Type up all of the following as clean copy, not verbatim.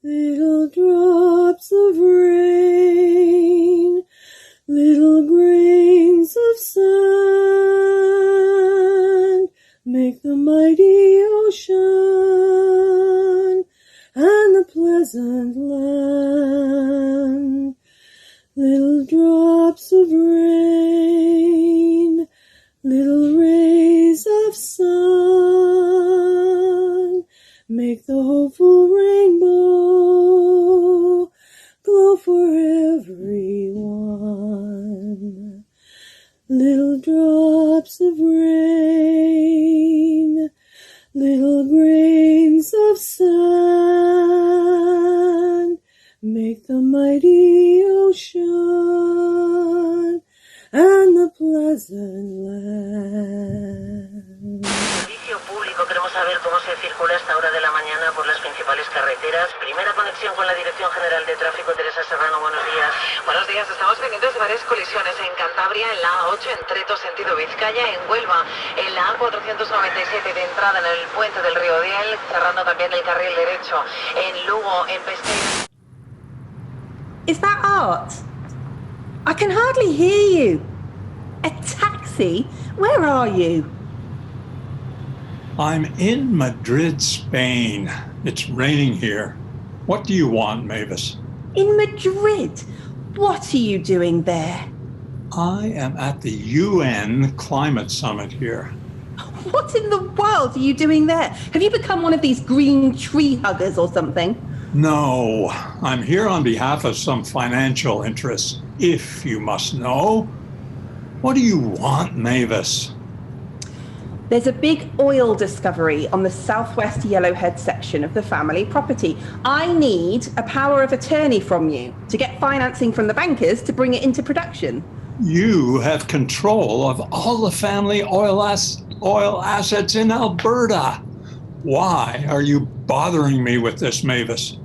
Little drops of rain, little grains of sand, make the mighty ocean and the pleasant land. Little drops of rain, little rays of sun, make the hopeful rainbow glow for everyone. Little drops of rain, little grains of sand, make the mighty ocean and the pleasant land. Servicio público, queremos saber cómo se circula a esta hora de la mañana por las principales carreteras. Primera conexión con la Dirección General de Tráfico. Teresa Serrano, buenos días. Buenos días, estamos pendientes de varias colisiones en Cantabria, en la A8 en Treto, sentido Vizcaya, en Huelva, en la A497 de entrada en el puente del Río Diel, cerrando también el carril derecho, en Lugo, en Pesqueira. Is that Art? I can hardly hear you. A taxi? Where are you? I'm in Madrid, Spain. It's raining here. What do you want, Mavis? In Madrid? What are you doing there? I am at the UN Climate Summit here. What in the world are you doing there? Have you become one of these green tree huggers or something? No, I'm here on behalf of some financial interests, if you must know. What do you want, Mavis? There's a big oil discovery on the southwest Yellowhead section of the family property. I need a power of attorney from you to get financing from the bankers to bring it into production. You have control of all the family oil assets in Alberta. Why are you bothering me with this, Mavis?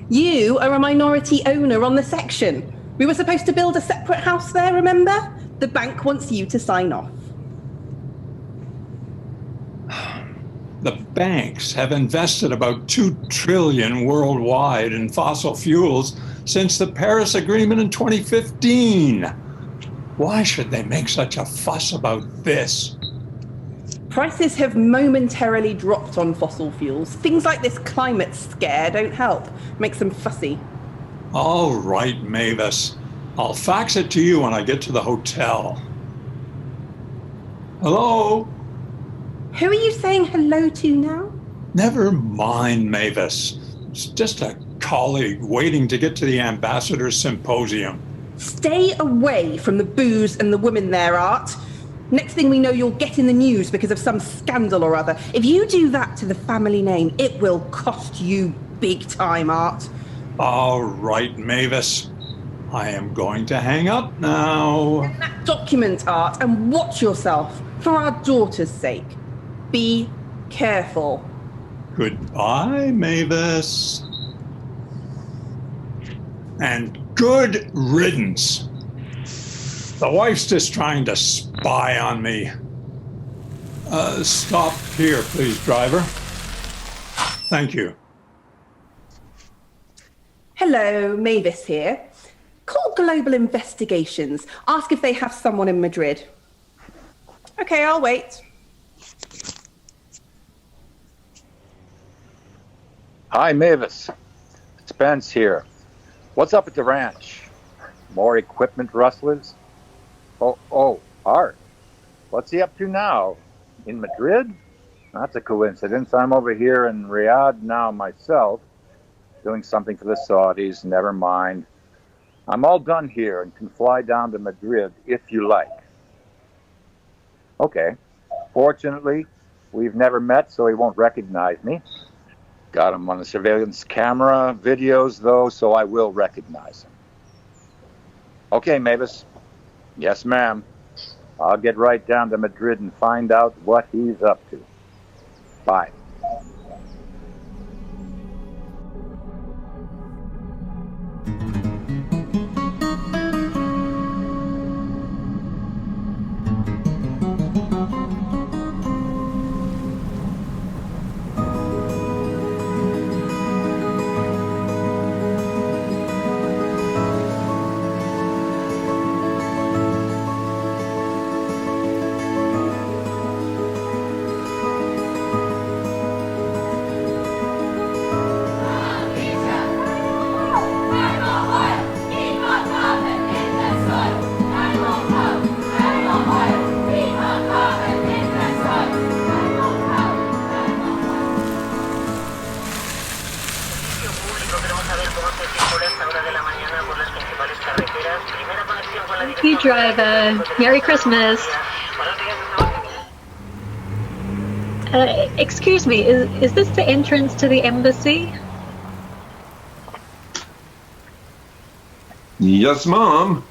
You are a minority owner on the section. We were supposed to build a separate house there, remember? The bank wants you to sign off. The banks have invested about $2 trillion worldwide in fossil fuels since the Paris Agreement in 2015. Why should they make such a fuss about this? Prices have momentarily dropped on fossil fuels. Things like this climate scare don't help. Makes them fussy. All right, Mavis. I'll fax it to you when I get to the hotel. Hello? Who are you saying hello to now? Never mind, Mavis. It's just a colleague waiting to get to the ambassador's symposium. Stay away from the booze and the women there, Art. Next thing we know, you'll get in the news because of some scandal or other. If you do that to the family name, it will cost you big time, Art. All right, Mavis. I am going to hang up now. Send that document, Art, and watch yourself for our daughter's sake. Be careful. Goodbye, Mavis. And good riddance. The wife's just trying to spy on me. Stop here, please, driver. Thank you. Hello, Mavis here. Call Global Investigations. Ask if they have someone in Madrid. Okay, I'll wait. Hi, Mavis. Spence here. What's up at the ranch? More equipment rustlers? Oh, Art. What's he up to now? In Madrid? That's a coincidence. I'm over here in Riyadh now myself, doing something for the Saudis. Never mind. I'm all done here and can fly down to Madrid if you like. Okay. Fortunately, we've never met, so he won't recognize me. Got him on the surveillance camera videos, though, so I will recognize him. Okay, Mavis. Yes, ma'am. I'll get right down to Madrid and find out what he's up to. Bye. queremos saber cómo se circula a esta hora de la mañana por las principales carreteras. Primera conexión con la Thank you, dirección general de driver. tráfico. Merry Christmas. Buenos días, estamos... Excuse me, is this the entrance to the embassy? Yes, Mom.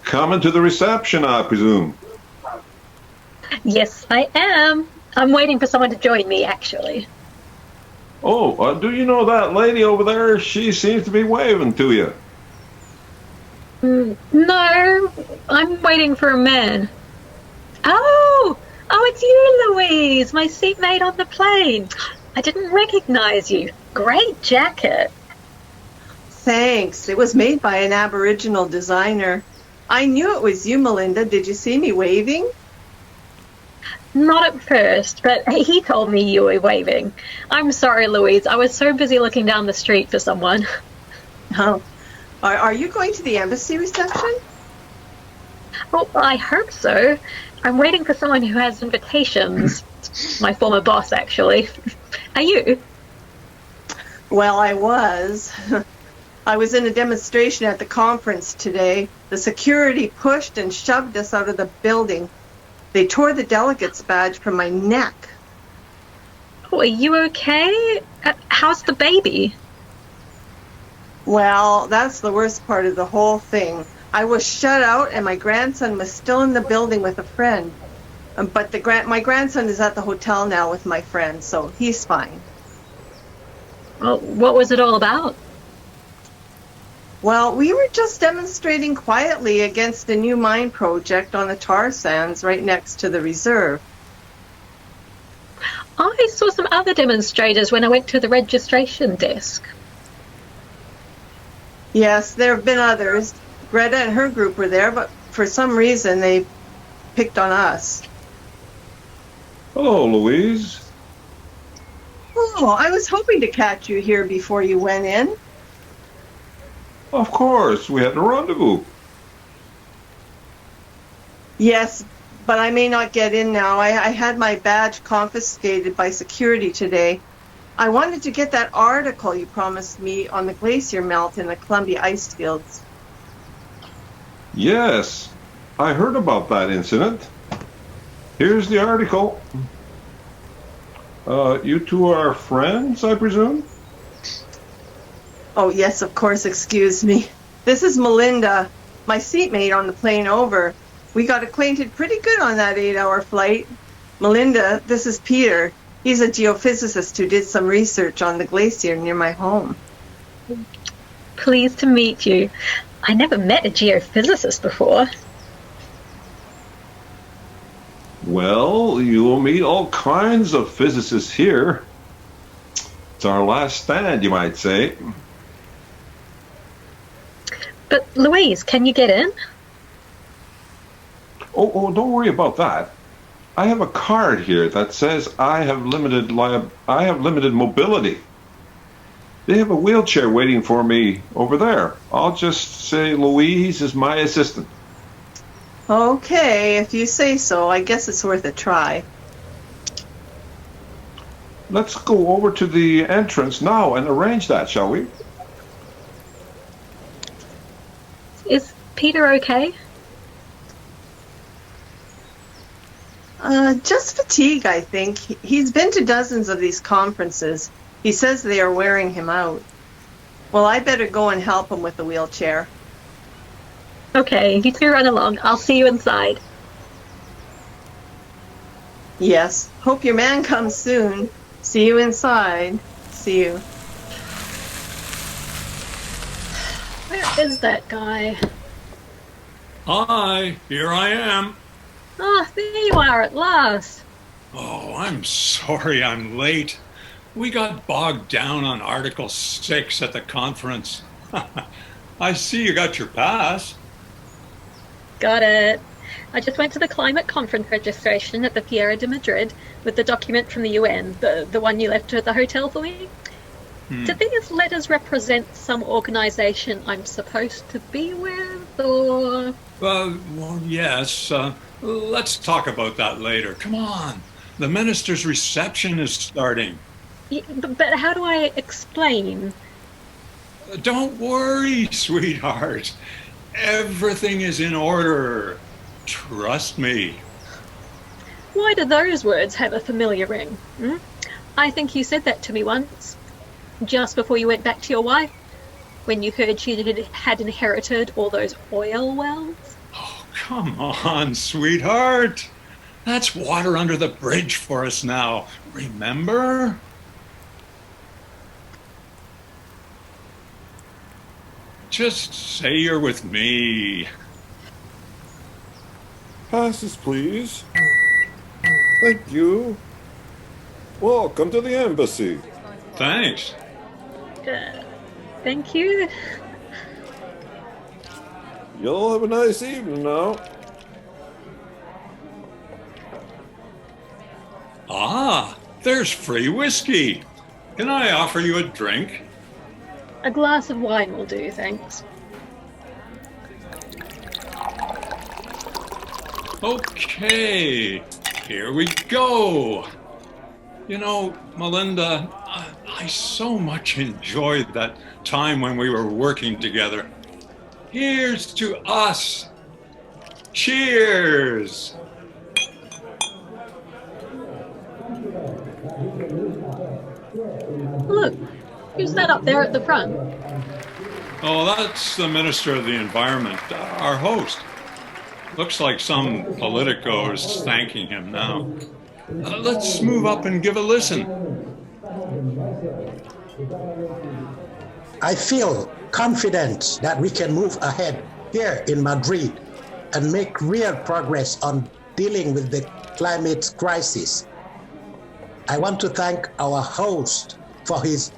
Coming to the reception, I presume. Yes, I am. I'm waiting for someone to join me, actually. Oh, do you know that lady over there? She seems to be waving to you. No, I'm waiting for a man. Oh, it's you, Louise, my seatmate on the plane. I didn't recognize you. Great jacket. Thanks. It was made by an Aboriginal designer. I knew it was you, Melinda. Did you see me waving? Not at first, but he told me you were waving. I'm sorry, Louise. I was so busy looking down the street for someone. Oh. Are you going to the embassy reception? Well, I hope so. I'm waiting for someone who has invitations. My former boss, actually. Are you? Well, I was. I was in a demonstration at the conference today. The security pushed and shoved us out of the building. They tore the delegate's badge from my neck. Oh, are you okay? How's the baby? Well, that's the worst part of the whole thing. I was shut out and my grandson was still in the building with a friend. But my grandson is at the hotel now with my friend, so he's fine. Well, what was it all about? Well, we were just demonstrating quietly against a new mine project on the tar sands right next to the reserve. I saw some other demonstrators when I went to the registration desk. Yes, there have been others. Greta and her group were there, but for some reason they picked on us. Hello, Louise. Oh, I was hoping to catch you here before you went in. Of course, we had a rendezvous. Yes, but I may not get in now. I had my badge confiscated by security today. I wanted to get that article you promised me on the glacier melt in the Columbia ice fields. Yes, I heard about that incident. Here's the article. You two are friends, I presume? Oh, yes, of course, excuse me. This is Melinda, my seatmate on the plane over. We got acquainted pretty good on that 8-hour flight. Melinda, this is Peter. He's a geophysicist who did some research on the glacier near my home. Pleased to meet you. I never met a geophysicist before. Well, you will meet all kinds of physicists here. It's our last stand, you might say. But Louise, can you get in? Oh, don't worry about that. I have a card here that says I have limited mobility. They have a wheelchair waiting for me over there. I'll just say Louise is my assistant. Okay, if you say so, I guess it's worth a try. Let's go over to the entrance now and arrange that, shall we? Is Peter okay? Just fatigue, I think. He's been to dozens of these conferences. He says they are wearing him out. Well, I better go and help him with the wheelchair. Okay, you two run along. I'll see you inside. Yes. Hope your man comes soon. See you inside. See you. Where is that guy? Hi, here I am. Ah, there you are at last. Oh, I'm sorry I'm late. We got bogged down on Article 6 at the conference. I see you got your pass. Got it. I just went to the climate conference registration at the Piera de Madrid with the document from the UN, the one you left at the hotel for me. Do these letters represent some organization I'm supposed to be with, or...? Well, yes. Let's talk about that later. Come on. The minister's reception is starting. Yeah, but how do I explain? Don't worry, sweetheart. Everything is in order. Trust me. Why do those words have a familiar ring? I think you said that to me once, just before you went back to your wife, when you heard she had inherited all those oil wells. Oh, come on, sweetheart. That's water under the bridge for us now. Remember? Just say you're with me. Passes, please. Thank you. Welcome to the embassy. Thanks. Thank you. You'll have a nice evening now. Ah, there's free whiskey. Can I offer you a drink? A glass of wine will do, thanks. Okay, here we go. You know, Melinda, I so much enjoyed that time when we were working together. Here's to us. Cheers. Look, who's that up there at the front? Oh, that's the Minister of the Environment, our host. Looks like some politico is thanking him now. Let's move up and give a listen. I feel confident that we can move ahead here in Madrid and make real progress on dealing with the climate crisis. I want to thank our host for his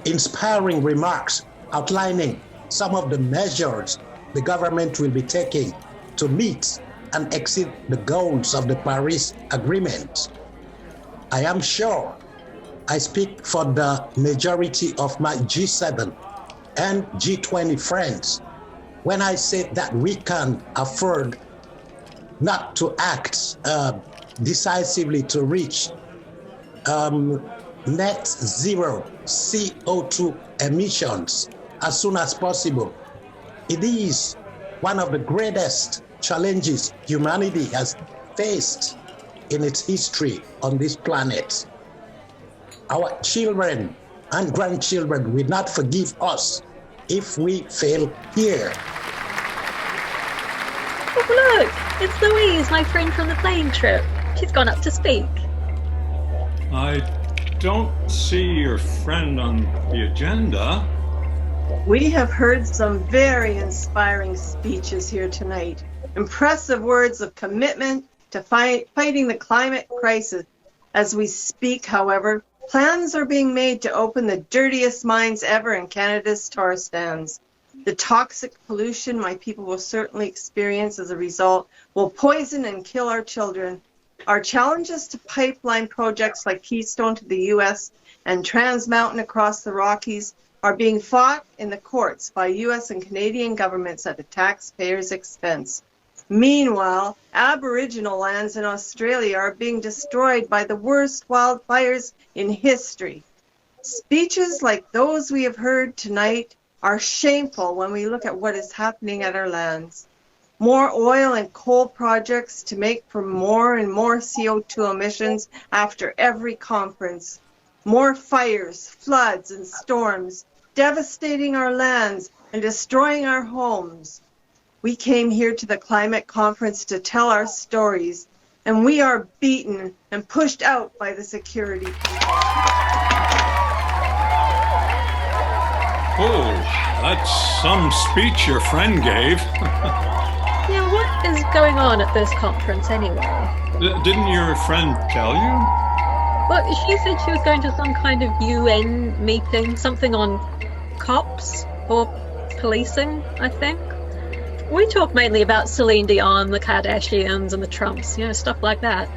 inspiring remarks outlining some of the measures the government will be taking to meet and exceed the goals of the Paris Agreement. I am sure I speak for the majority of my G7 and G20 friends when I say that we can afford not to act decisively to reach net zero CO2 emissions as soon as possible. It is one of the greatest challenges humanity has faced in its history on this planet. Our children and grandchildren will not forgive us if we fail here. Oh, look, it's Louise, my friend from the plane trip. She's gone up to speak. I don't see your friend on the agenda. We have heard some very inspiring speeches here tonight. Impressive words of commitment to fighting the climate crisis. As we speak, however, plans are being made to open the dirtiest mines ever in Canada's tar sands. The toxic pollution my people will certainly experience as a result will poison and kill our children. Our challenges to pipeline projects like Keystone to the U.S. and Trans Mountain across the Rockies are being fought in the courts by U.S. and Canadian governments at the taxpayers' expense. Meanwhile, Aboriginal lands in Australia are being destroyed by the worst wildfires in history. Speeches like those we have heard tonight are shameful when we look at what is happening at our lands. More oil and coal projects to make for more and more CO2 emissions after every conference. More fires, floods, and storms, devastating our lands and destroying our homes. We came here to the climate conference to tell our stories, and we are beaten and pushed out by the security people. Oh, that's some speech your friend gave. Yeah, what is going on at this conference anyway? Didn't your friend tell you? Well, she said she was going to some kind of UN meeting, something on cops or policing, I think. We talk mainly about Celine Dion, the Kardashians, and the Trumps, stuff like that.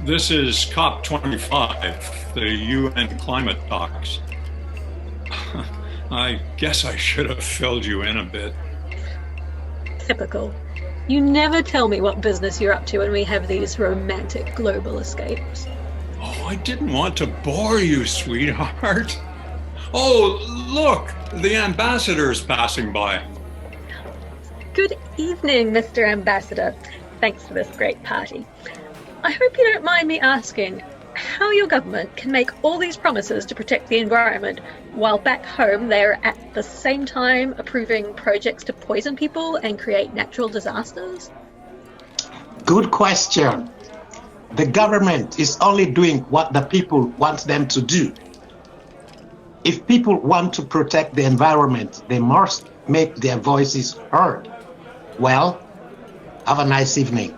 This is COP25, the UN climate talks. I guess I should have filled you in a bit. Typical. You never tell me what business you're up to when we have these romantic global escapes. Oh, I didn't want to bore you, sweetheart. Oh, look, the ambassador is passing by. Good evening, Mr. Ambassador. Thanks for this great party. I hope you don't mind me asking how your government can make all these promises to protect the environment while back home they're at the same time approving projects to poison people and create natural disasters? Good question. The government is only doing what the people want them to do. If people want to protect the environment, they must make their voices heard. Well, have a nice evening.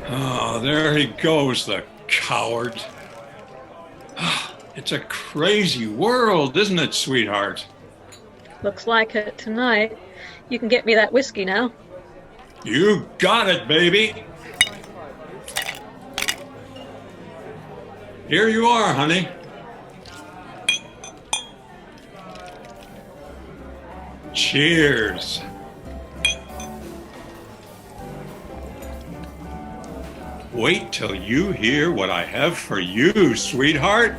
Oh, there he goes, the coward. It's a crazy world, isn't it, sweetheart? Looks like it tonight. You can get me that whiskey now. You got it, baby. Here you are, honey. Cheers. Wait till you hear what I have for you, sweetheart.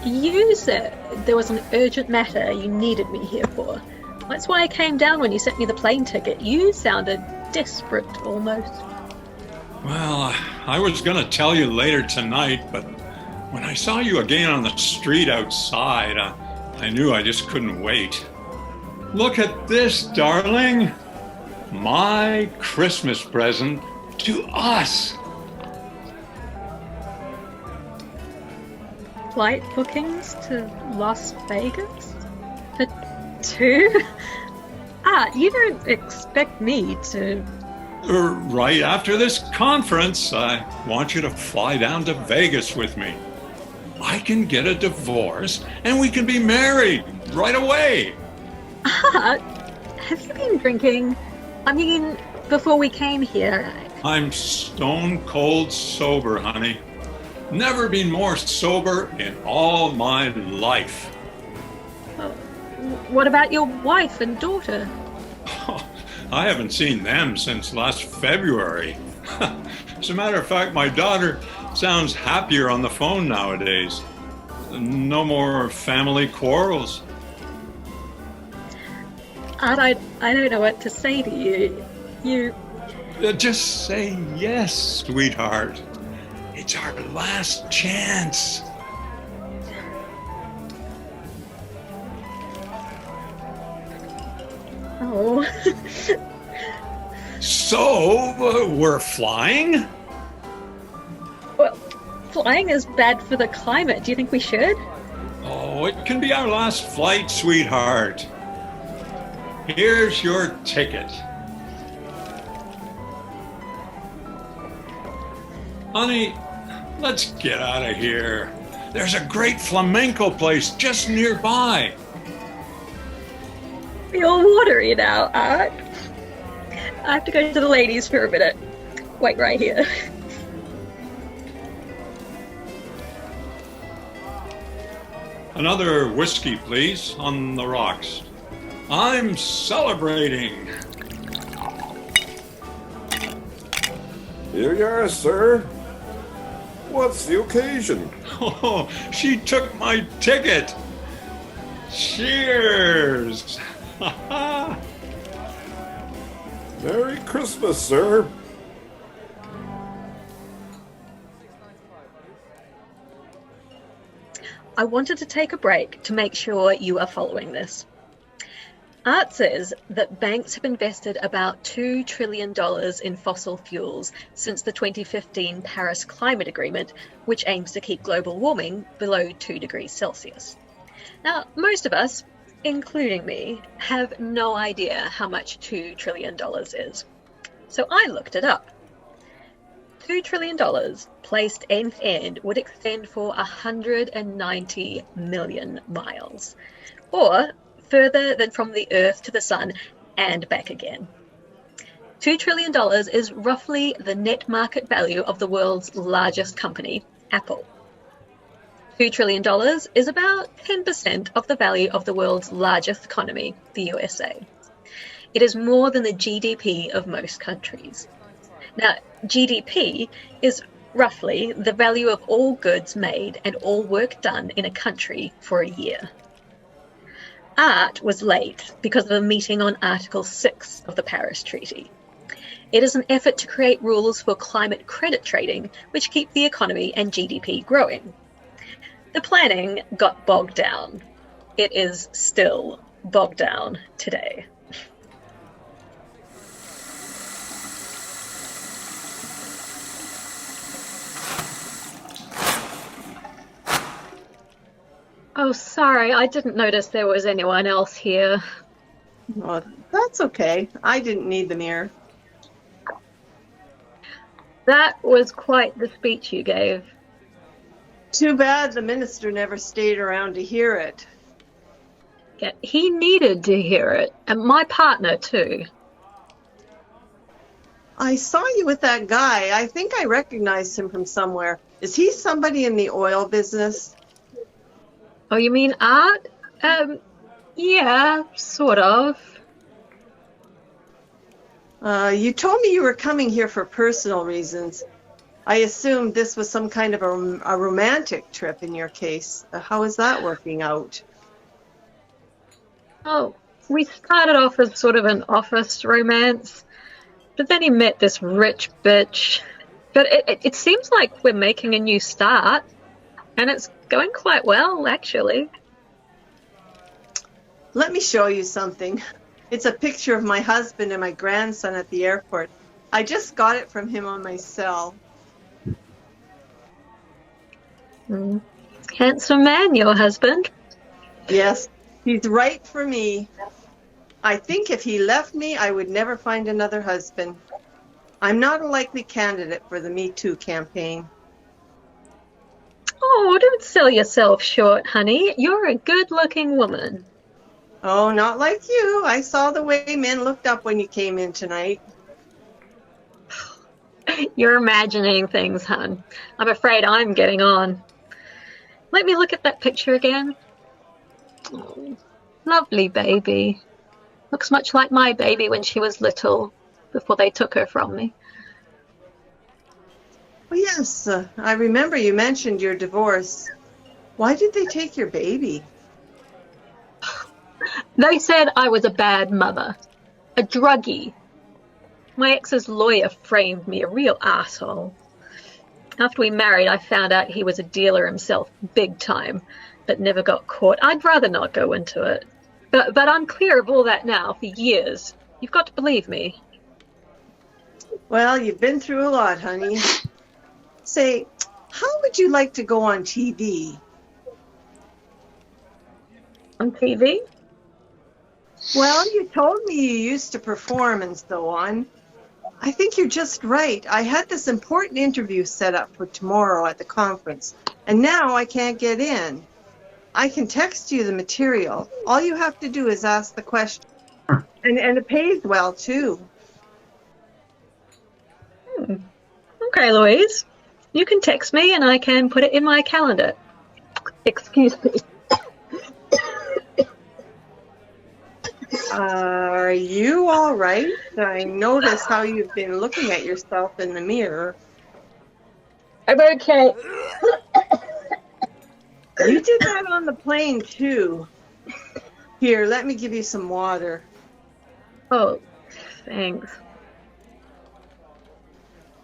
You said there was an urgent matter you needed me here for. That's why I came down when you sent me the plane ticket. You sounded desperate, almost. Well, I was going to tell you later tonight, but when I saw you again on the street outside, I knew I just couldn't wait. Look at this, darling. My Christmas present to us. Flight bookings to Las Vegas? For two? You don't expect me to... Right after this conference, I want you to fly down to Vegas with me. I can get a divorce and we can be married right away. Have you been drinking? I mean, before we came here. I'm stone cold sober, honey. Never been more sober in all my life. What about your wife and daughter? Oh, I haven't seen them since last February. As a matter of fact, my daughter sounds happier on the phone nowadays. No more family quarrels. I don't know what to say to you. You... Just say yes, sweetheart. It's our last chance. Oh. So, we're flying? Well, flying is bad for the climate. Do you think we should? Oh, it can be our last flight, sweetheart. Here's your ticket. Honey, let's get out of here. There's a great flamenco place just nearby. You're watery now, Art. I have to go to the ladies for a minute. Wait right here. Another whiskey, please, on the rocks. I'm celebrating. Here you are, sir. What's the occasion? Oh, she took my ticket. Cheers. Merry Christmas, sir. I wanted to take a break to make sure you are following this. Art says that banks have invested about $2 trillion in fossil fuels since the 2015 Paris Climate Agreement, which aims to keep global warming below 2 degrees Celsius. Now, most of us, including me, have no idea how much $2 trillion is. So I looked it up. $2 trillion placed end to end would extend for 190 million miles, or further than from the Earth to the Sun and back again. $2 trillion is roughly the net market value of the world's largest company, Apple. $2 trillion is about 10% of the value of the world's largest economy, the USA. It is more than the GDP of most countries. Now, GDP is roughly the value of all goods made and all work done in a country for a year. Art was late because of a meeting on Article 6 of the Paris Treaty. It is an effort to create rules for climate credit trading, which keep the economy and GDP growing. The planning got bogged down. It is still bogged down today. Oh, sorry, I didn't notice there was anyone else here. Well, that's okay. I didn't need the mirror. That was quite the speech you gave. Too bad the minister never stayed around to hear it. Yeah, he needed to hear it, and my partner too. I saw you with that guy. I think I recognized him from somewhere. Is he somebody in the oil business? Oh, you mean Art? Yeah, sort of. You told me you were coming here for personal reasons. I assumed this was some kind of a romantic trip in your case. How is that working out? Oh, we started off as sort of an office romance, but then he met this rich bitch. But it seems like we're making a new start, and it's going quite well, actually. Let me show you something. It's a picture of my husband and my grandson at the airport. I just got it from him on my cell. Handsome man, your husband. Yes, he's right for me. I think if he left me, I would never find another husband. I'm not a likely candidate for the Me Too campaign. Oh, don't sell yourself short, honey. You're a good-looking woman. Oh, not like you. I saw the way men looked up when you came in tonight. You're imagining things, hon. I'm afraid I'm getting on. Let me look at that picture again. Oh, lovely baby. Looks much like my baby when she was little, before they took her from me. Oh, yes, I remember you mentioned your divorce. Why did they take your baby? They said I was a bad mother, a druggie. My ex's lawyer framed me, a real asshole. After we married, I found out he was a dealer himself, big time, but never got caught. I'd rather not go into it. But I'm clear of all that now for years. You've got to believe me. Well, you've been through a lot, honey. Say, how would you like to go on TV? On TV? Well, you told me you used to perform and so on. I think you're just right. I had this important interview set up for tomorrow at the conference, and now I can't get in. I can text you the material. All you have to do is ask the question. And it pays well, too. Okay, Louise. You can text me and I can put it in my calendar. Excuse me. Are you all right? I notice how you've been looking at yourself in the mirror. I'm okay. You did that on the plane, too. Here, let me give you some water. Oh, thanks.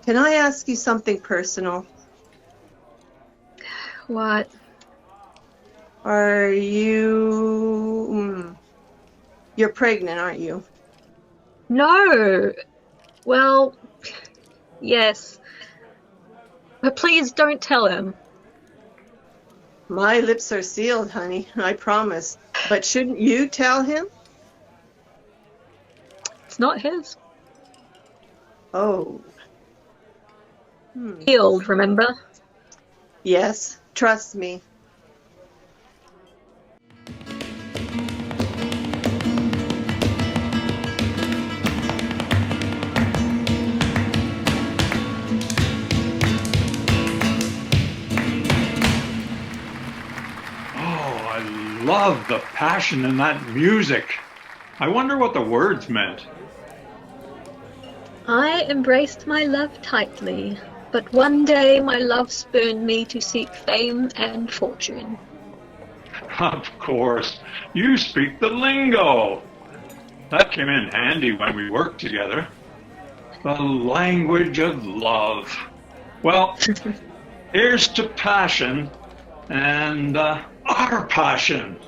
Can I ask you something personal? What? Are you... You're pregnant, aren't you? No. Well, yes. But please don't tell him. My lips are sealed, honey, I promise. But shouldn't you tell him? It's not his. Oh. Healed, remember? Yes, trust me. I love the passion in that music. I wonder what the words meant. I embraced my love tightly. But one day my love spurned me to seek fame and fortune. Of course, you speak the lingo. That came in handy when we worked together. The language of love. Well, here's to passion and our passion.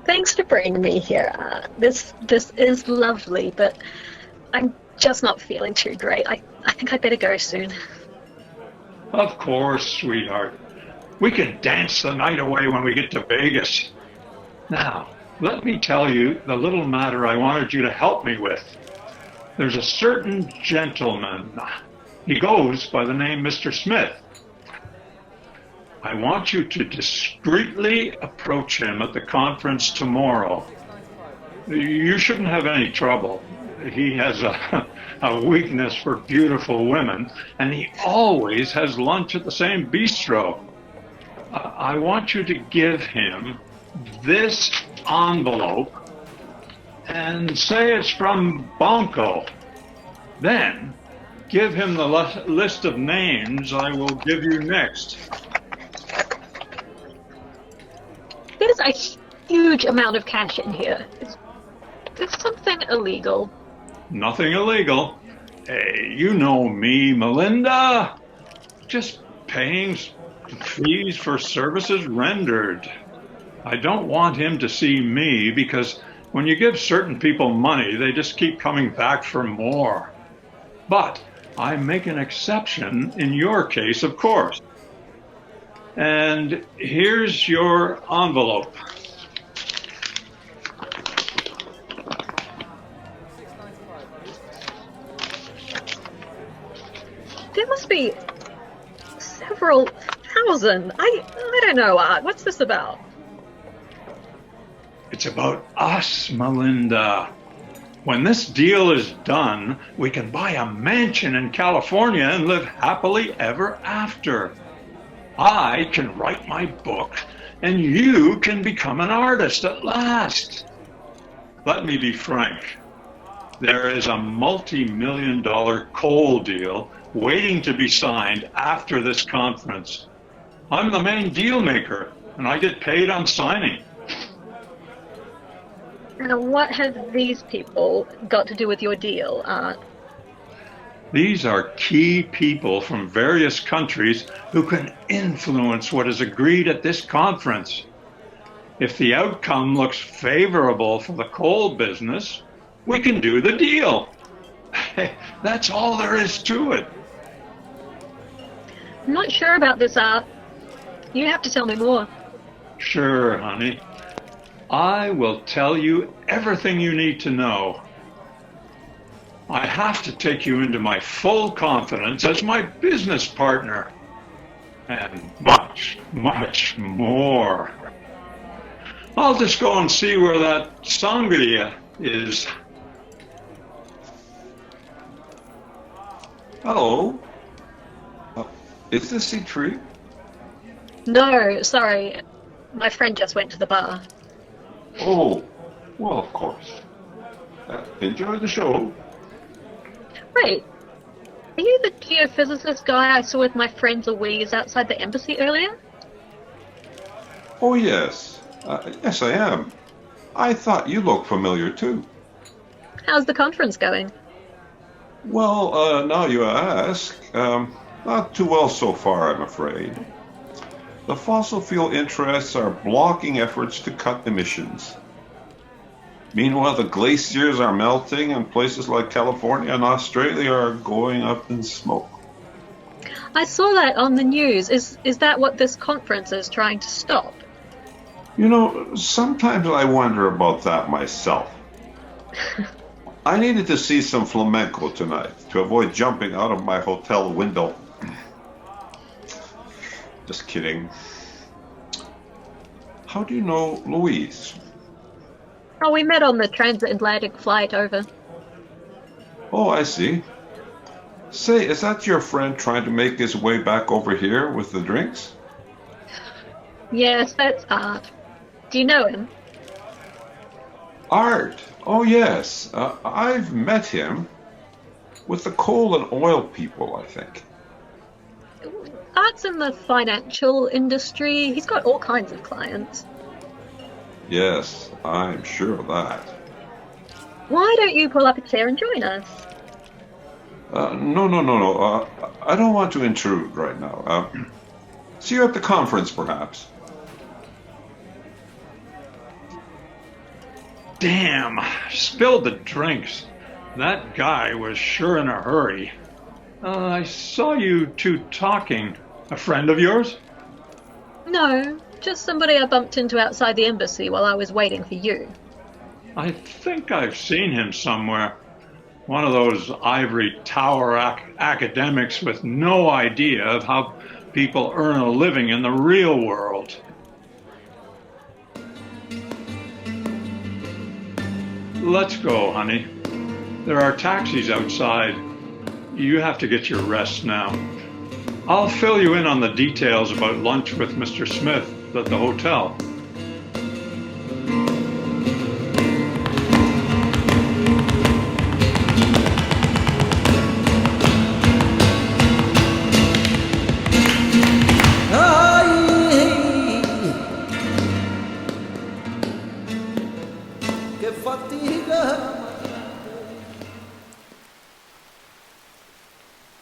Thanks for bringing me here. This is lovely, but I'm just not feeling too great. I think I'd better go soon. Of course, sweetheart. We can dance the night away when we get to Vegas. Now, let me tell you the little matter I wanted you to help me with. There's a certain gentleman. He goes by the name Mr. Smith. I want you to discreetly approach him at the conference tomorrow. You shouldn't have any trouble. He has a weakness for beautiful women, and he always has lunch at the same bistro. I want you to give him this envelope and say it's from Bonko. Then give him the list of names I will give you next. There's a huge amount of cash in here. Is there something illegal? Nothing illegal. Hey, you know me, Melinda. Just paying fees for services rendered. I don't want him to see me because when you give certain people money, they just keep coming back for more. But I make an exception in your case, of course. And here's your envelope. There must be several thousand. I don't know, Art. What's this about? It's about us, Melinda. When this deal is done, we can buy a mansion in California and live happily ever after. I can write my book, and you can become an artist at last. Let me be frank. There is a multi-million-dollar coal deal waiting to be signed after this conference. I'm the main deal maker, and I get paid on signing. Now, what have these people got to do with your deal, Art? These are key people from various countries who can influence what is agreed at this conference. If the outcome looks favorable for the coal business, we can do the deal. That's all there is to it. I'm not sure about this, Art. You have to tell me more. Sure, honey. I will tell you everything you need to know. I have to take you into my full confidence as my business partner. And much, much more. I'll just go and see where that sangria is. Hello. Is this C3? No, sorry. My friend just went to the bar. Oh, well, of course. Enjoy the show. Wait, are you the geophysicist guy I saw with my friends Louise outside the embassy earlier? Oh, yes. Yes, I am. I thought you looked familiar, too. How's the conference going? Well, now you ask. Not too well so far, I'm afraid. The fossil fuel interests are blocking efforts to cut emissions. Meanwhile, the glaciers are melting and places like California and Australia are going up in smoke. I saw that on the news. Is that what this conference is trying to stop? You know, sometimes I wonder about that myself. I needed to see some flamenco tonight to avoid jumping out of my hotel window. Just kidding. How do you know Louise? Oh, we met on the transatlantic flight over. Oh, I see. Say, is that your friend trying to make his way back over here with the drinks? Yes, that's Art. Do you know him? Art? Oh, yes. I've met him with the coal and oil people, I think. Art's in the financial industry. He's got all kinds of clients. Yes, I'm sure of that. Why don't you pull up a chair and join us? No. I don't want to intrude right now. See you at the conference, perhaps. Damn, spilled the drinks. That guy was sure in a hurry. I saw you two talking. A friend of yours? No, just somebody I bumped into outside the embassy while I was waiting for you. I think I've seen him somewhere. One of those ivory tower academics with no idea of how people earn a living in the real world. Let's go, honey. There are taxis outside. You have to get your rest now. I'll fill you in on the details about lunch with Mr. Smith at the hotel.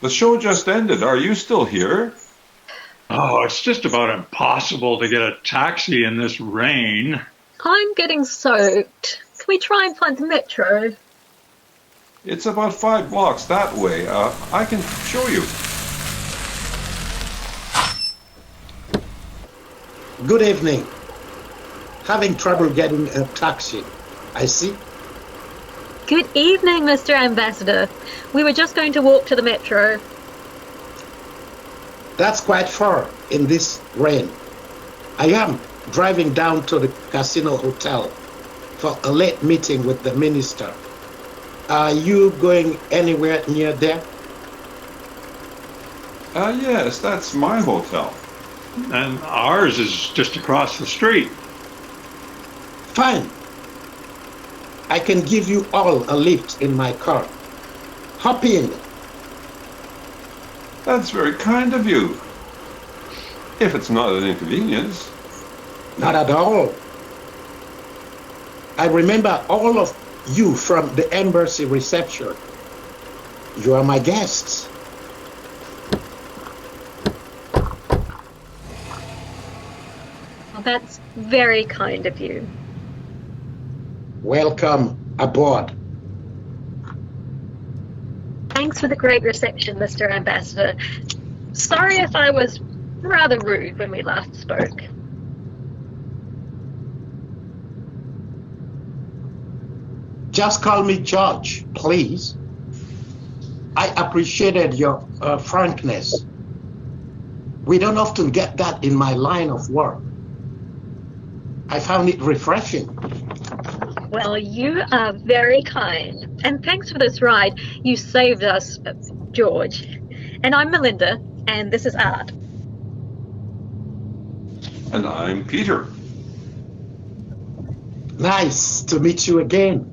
The show just ended. Are you still here? Oh, it's just about impossible to get a taxi in this rain. I'm getting soaked. Can we try and find the metro? It's about 5 blocks that way. I can show you. Good evening. Having trouble getting a taxi, I see. Good evening, Mr. Ambassador. We were just going to walk to the metro. That's quite far in this rain. I am driving down to the Casino Hotel for a late meeting with the minister. Are you going anywhere near there? Yes, that's my hotel. And ours is just across the street. Fine. I can give you all a lift in my car. Hop in. That's very kind of you. If it's not an inconvenience. Not at all. I remember all of you from the embassy reception. You are my guests. Well, that's very kind of you. Welcome aboard. Thanks for the great reception, Mr. Ambassador. Sorry if I was rather rude when we last spoke. Just call me George, please. I appreciated your frankness. We don't often get that in my line of work. I found it refreshing. Well, you are very kind. And thanks for this ride. You saved us, George. And I'm Melinda, and this is Art. And I'm Peter. Nice to meet you again.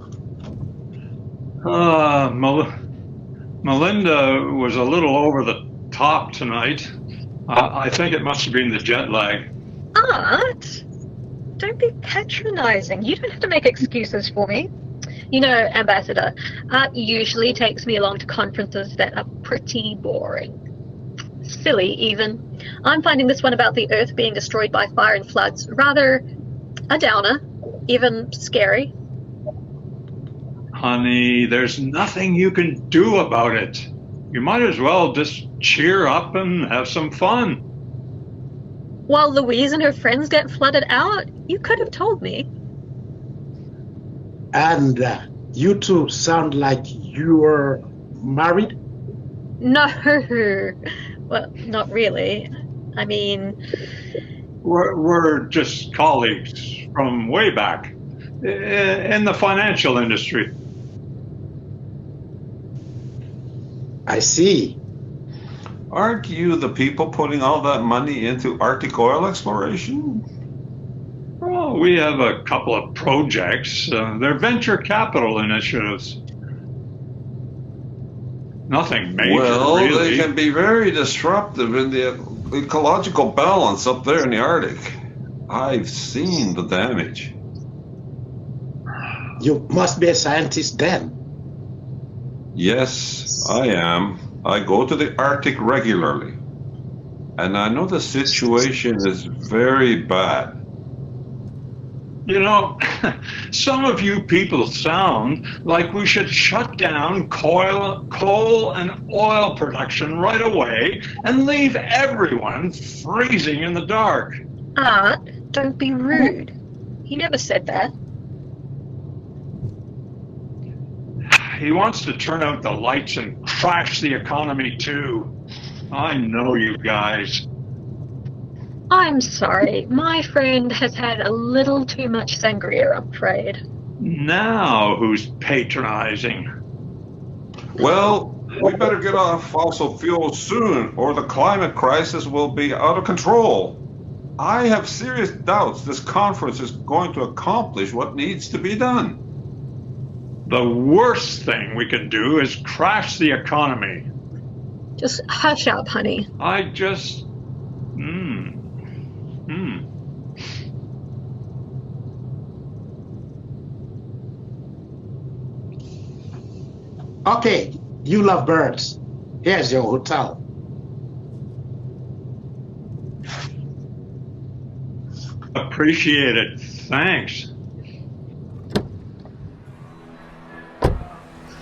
Melinda was a little over the top tonight. I think it must have been the jet lag. Art? Don't be patronizing. You don't have to make excuses for me. You know, Ambassador, Art usually takes me along to conferences that are pretty boring. Silly, even. I'm finding this one about the Earth being destroyed by fire and floods rather a downer, even scary. Honey, there's nothing you can do about it. You might as well just cheer up and have some fun. While Louise and her friends get flooded out, you could have told me. And you two sound like you're married? No. Well, not really. I mean... We're just colleagues from way back in the financial industry. I see. Aren't you the people putting all that money into Arctic oil exploration? Well, Oh, we have a couple of projects. They're venture capital initiatives. Nothing major, Well, really. they can be very disruptive in the ecological balance up there in the Arctic. I've seen the damage. You must be a scientist then. Yes, I am. I go to the Arctic regularly. And I know the situation is very bad. You know, some of you people sound like we should shut down coal and oil production right away and leave everyone freezing in the dark. Art, don't be rude. He never said that. He wants to turn out the lights and crash the economy too. I know you guys. I'm sorry. My friend has had a little too much sangria, I'm afraid. Now who's patronizing? Well, we better get off fossil fuels soon, or the climate crisis will be out of control. I have serious doubts this conference is going to accomplish what needs to be done. The worst thing we can do is crash the economy. Just hush up, honey. I just... Okay, you love birds. Here's your hotel. Appreciate it. Thanks.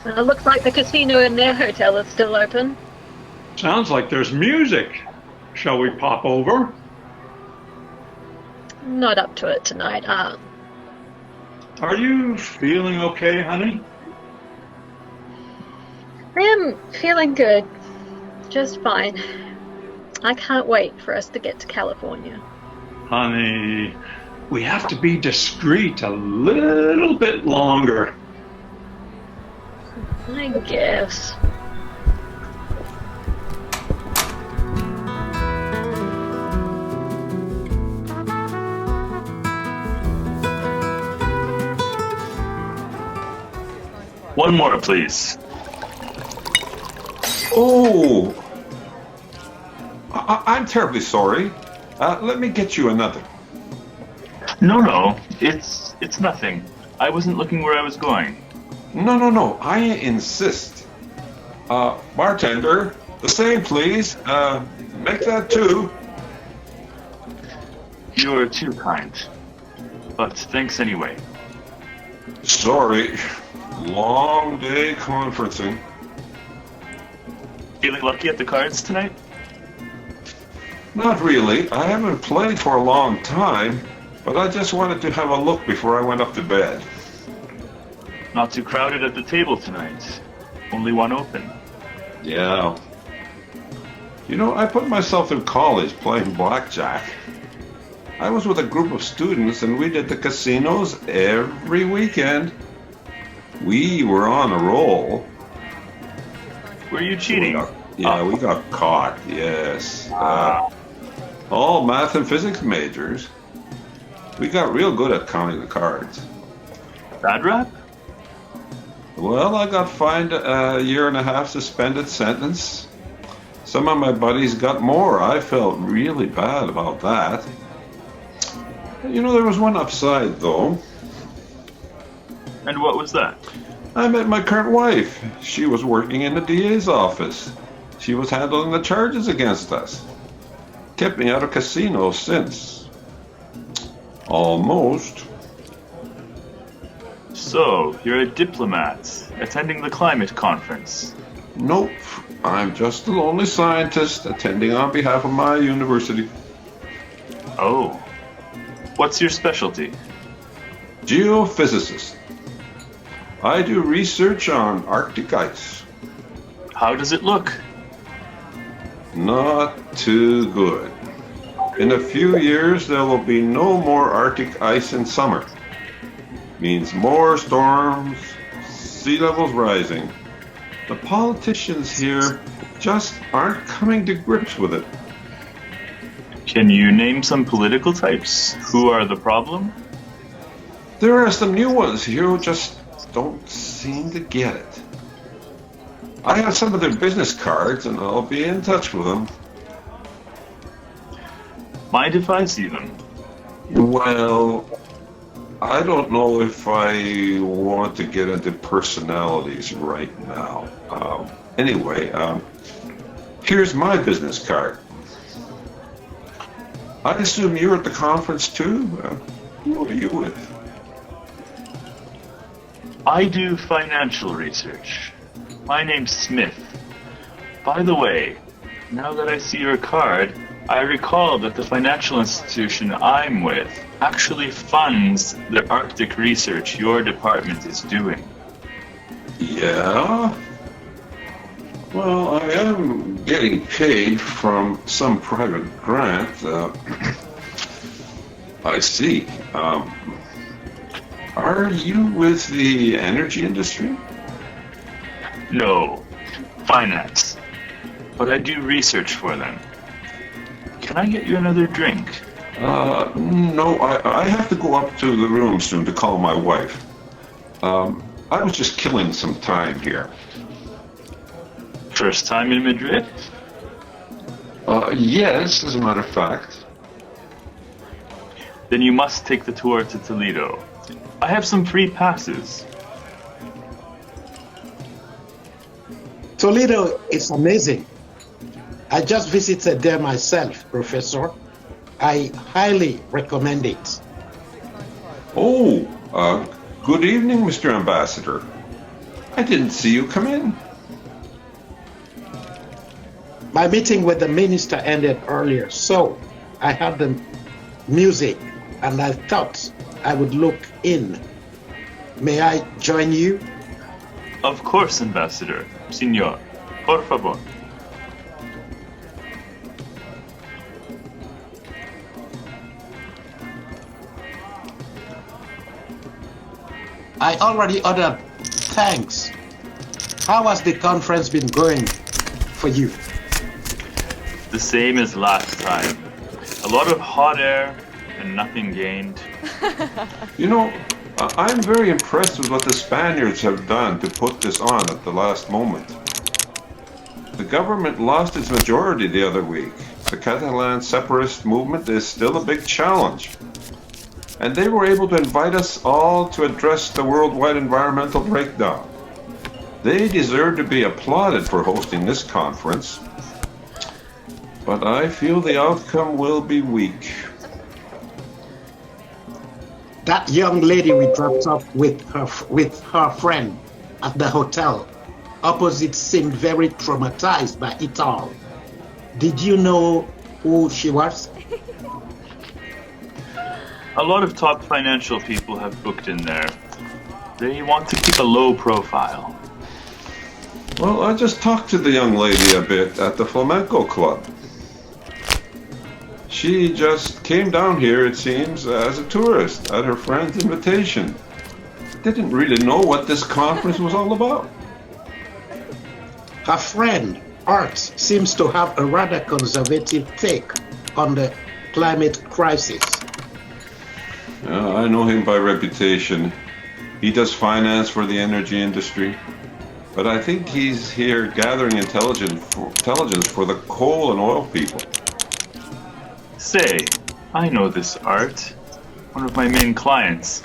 Looks like the casino in their hotel is still open. Sounds like there's music. Shall we pop over? Not up to it tonight, Are you feeling okay, honey? I am feeling good. Just fine. I can't wait for us to get to California. Honey, we have to be discreet a little bit longer. I guess. One more, please. Oh! I'm terribly sorry. Let me get you another. No, it's nothing. I wasn't looking where I was going. No, I insist. Bartender, the same, please. Make that two. You're too kind. But thanks anyway. Sorry. Long day conferencing. Feeling lucky at the cards tonight? Not really. I haven't played for a long time, but I just wanted to have a look before I went up to bed. Not too crowded at the table tonight. Only one open. Yeah. You know, I put myself in college playing blackjack. I was with a group of students and we did the casinos every weekend. We were on a roll. Were you cheating? We got caught, yes. All math and physics majors. We got real good at counting the cards. Bad rap? Well, I got fined a year and a half suspended sentence. Some of my buddies got more. I felt really bad about that. You know, there was one upside, though. And what was that? I met my current wife. She was working in the DA's office. She was handling the charges against us. Kept me out of casinos since. Almost. So, you're a diplomat, attending the climate conference. Nope. I'm just a lonely scientist attending on behalf of my university. Oh. What's your specialty? Geophysicist. I do research on Arctic ice. How does it look? Not too good. In a few years, there will be no more Arctic ice in summer. Means more storms, sea levels rising. The politicians here just aren't coming to grips with it. Can you name some political types? Who are the problem? There are some new ones here who just don't seem to get it. I have some of their business cards, and I'll be in touch with them. Mind if I see them? Well, I don't know if I want to get into personalities right now. Anyway, here's my business card. I assume you're at the conference too? Who are you with? I do financial research. My name's Smith. By the way, now that I see your card, I recall that the financial institution I'm with actually funds the Arctic research your department is doing. Yeah? Well, I am getting paid from some private grant. I see. Are you with the energy industry? No, finance. But I do research for them. Can I get you another drink? No, I have to go up to the room soon to call my wife. I was just killing some time here. First time in Madrid? Yes, as a matter of fact. Then you must take the tour to Toledo. I have some free passes. Toledo is amazing. I just visited there myself, Professor. I highly recommend it. Oh, good evening, Mr. Ambassador. I didn't see you come in. My meeting with the minister ended earlier, so I had the music and I thought I would look in. May I join you? Of course, Ambassador. Signor, por favor. I already ordered. Thanks. How has the conference been going for you? The same as last time. A lot of hot air and nothing gained. You know, I'm very impressed with what the Spaniards have done to put this on at the last moment. The government lost its majority the other week. The Catalan separatist movement is still a big challenge. And they were able to invite us all to address the worldwide environmental breakdown. They deserve to be applauded for hosting this conference. But I feel the outcome will be weak. That young lady we dropped off with her friend at the hotel opposite seemed very traumatized by it all. Did you know who she was? A lot of top financial people have booked in there. They want to keep a low profile. Well, I just talked to the young lady a bit at the Flamenco Club. She just came down here, it seems, as a tourist at her friend's invitation. Didn't really know what this conference was all about. Her friend, Art, seems to have a rather conservative take on the climate crisis. Yeah, I know him by reputation. He does finance for the energy industry. But I think he's here gathering intelligence for the coal and oil people. Say, I know this Art. One of my main clients.